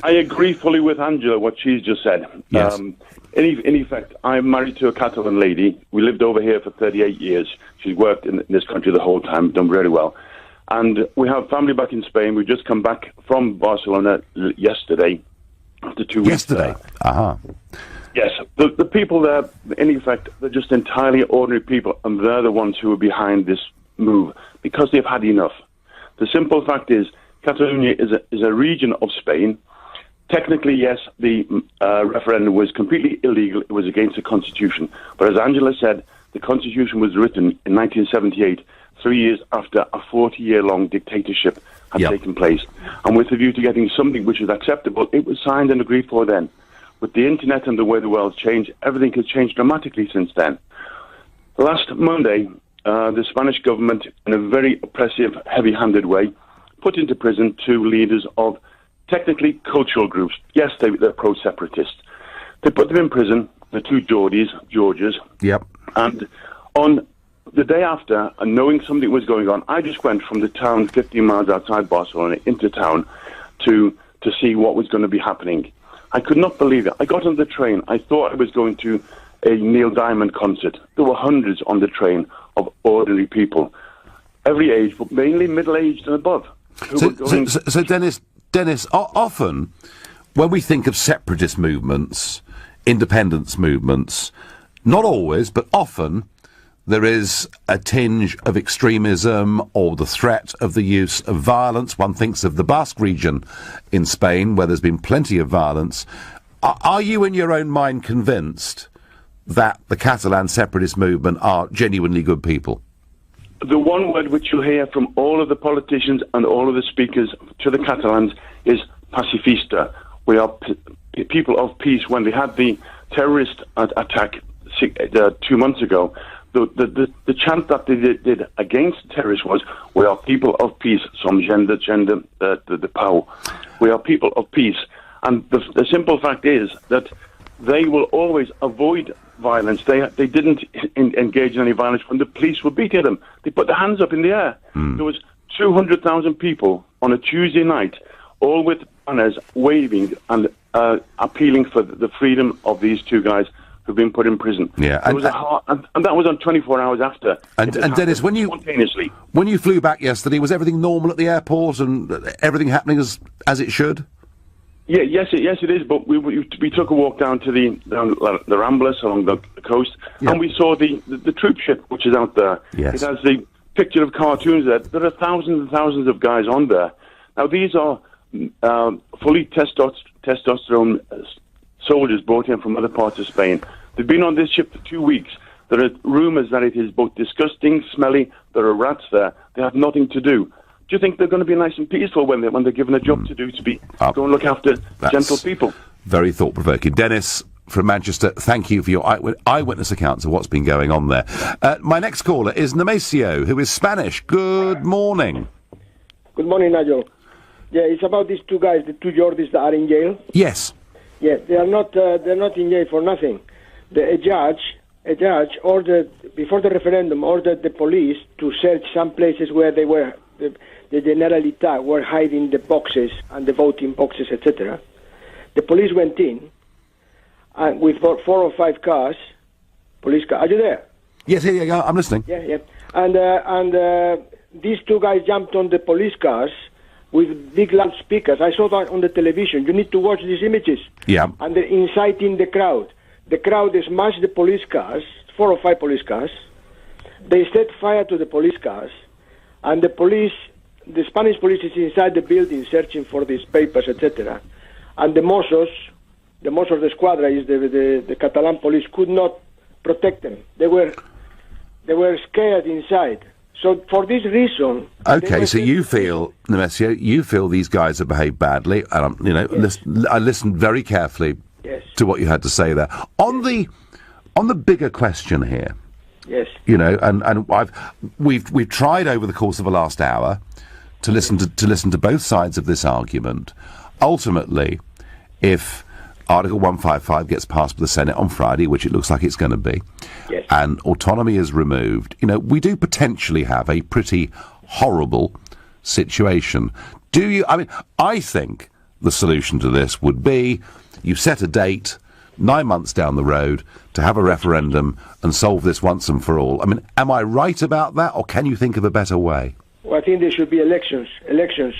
I agree fully with Angela, what she's just said. Yes. In effect, I'm married to a Catalan lady. We lived over here for 38 years. She's worked in this country the whole time, done very well. And we have family back in Spain. We've just come back from Barcelona yesterday, after 2 weeks. Yesterday? Yes. The people there, in effect, they're just entirely ordinary people, and they're the ones who are behind this move, because they've had enough. The simple fact is, Catalonia is a region of Spain. Technically, yes, the referendum was completely illegal. It was against the Constitution. But as Angela said, the Constitution was written in 1978, 3 years after a 40-year-long dictatorship had taken place. And with a view to getting something which was acceptable, it was signed and agreed for then. With the internet and the way the world's changed, everything has changed dramatically since then. Last Monday, the Spanish government, in a very oppressive, heavy-handed way, put into prison 2 leaders of technically cultural groups. Yes, they're pro-separatists. They put them in prison, the 2 Georges. Yep. And On the day after, and knowing something was going on, I just went from the town 15 miles outside Barcelona into town to see what was going to be happening. I could not believe it. I got on the train. I thought I was going to a Neil Diamond concert. There were hundreds on the train of ordinary people, every age, but mainly middle-aged and above. So Dennis, often when we think of separatist movements, independence movements, not always, but often, there is a tinge of extremism or the threat of the use of violence. One thinks of the Basque region in Spain, where there's been plenty of violence. Are you, in your own mind, convinced that the Catalan separatist movement are genuinely good people? The one word which you'll hear from all of the politicians and all of the speakers to the Catalans is pacifista. We are people of peace. When they had the terrorist attack 2 months ago, the chant that they did against terrorists was, we are people of peace, som gender, the power. We are people of peace. And the simple fact is that they will always avoid violence. They didn't engage in any violence when the police were beating them. They put their hands up in the air. There was 200,000 people on a Tuesday night, all with banners waving and appealing for the freedom of these two guys who've been put in prison. Yeah, and that was on 24 hours after. And Dennis, when you flew back yesterday, was everything normal at the airport and everything happening as it should? Yeah, yes, it is. But we took a walk down to the Ramblas along the coast, and we saw the troop ship which is out there. Yes. It has the picture of cartoons there. There are thousands and thousands of guys on there. Now these are fully testosterone soldiers brought in from other parts of Spain. They've been on this ship for 2 weeks. There are rumours that it is both disgusting, smelly. There are rats there. They have nothing to do. Do you think they're going to be nice and peaceful when they're given a job to do, go and look after gentle people? Very thought-provoking. Dennis from Manchester, thank you for your eyewitness accounts of what's been going on there. My next caller is Nemesio, who is Spanish. Good morning. Good morning, Nigel. Yeah, it's about these two guys, the two Jordis that are in jail. Yes. Yeah, they're not in jail for nothing. A judge ordered, before the referendum, ordered the police to search some places where they were, the Generalitat were hiding the boxes and the voting boxes, etc. The police went in, and with 4 or 5 cars, police car. Are you there? Yes, yeah, I'm listening. Yeah. And these two guys jumped on the police cars with big loudspeakers. I saw that on the television. You need to watch these images. Yeah. And they're inciting the crowd. The crowd smashed the police cars, 4 or 5 police cars. They set fire to the police cars. And the Spanish police is inside the building searching for these papers, etc. And the Mossos de Escuadra, is the Catalan police, could not protect them. They were scared inside. So for this reason... Okay, so you feel, Nemesio, these guys have behaved badly, and yes. I listened very carefully to what you had to say there. On the bigger question here, yes, and we've tried over the course of the last hour to listen to both sides of this argument. Ultimately, if Article 155 gets passed by the Senate on Friday, which it looks like it's going to be, yes, and autonomy is removed, we do potentially have a pretty horrible situation. Do you? I mean, I think the solution to this would be you set a date 9 months down the road to have a referendum and solve this once and for all. I mean, am I right about that, or can you think of a better way? Well, I think there should be elections,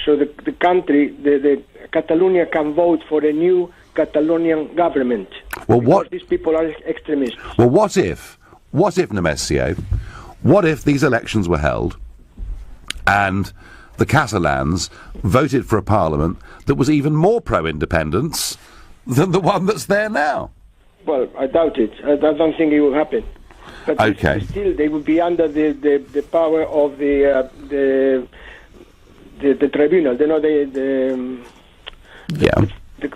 so the country, the Catalonia can vote for a new Catalonian government. Well, these people are extremists. Well, what if, Nemesio, what if these elections were held and the Catalans voted for a parliament that was even more pro-independence than the one that's there now? Well, I doubt it. I don't think it will happen. But okay. Still, they would be under the power of the tribunal.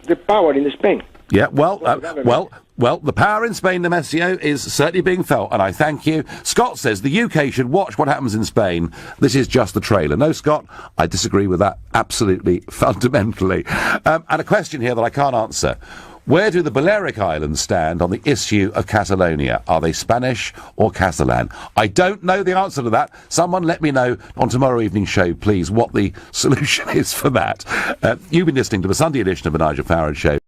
The power in Spain. Yeah, well, the power in Spain, Nemesio, is certainly being felt, and I thank you. Scott says the UK should watch what happens in Spain. This is just the trailer. No, Scott, I disagree with that absolutely fundamentally. And a question here that I can't answer. Where do the Balearic Islands stand on the issue of Catalonia? Are they Spanish or Catalan? I don't know the answer to that. Someone let me know on tomorrow evening's show, please, what the solution is for that. You've been listening to the Sunday edition of the Nigel Farage Show.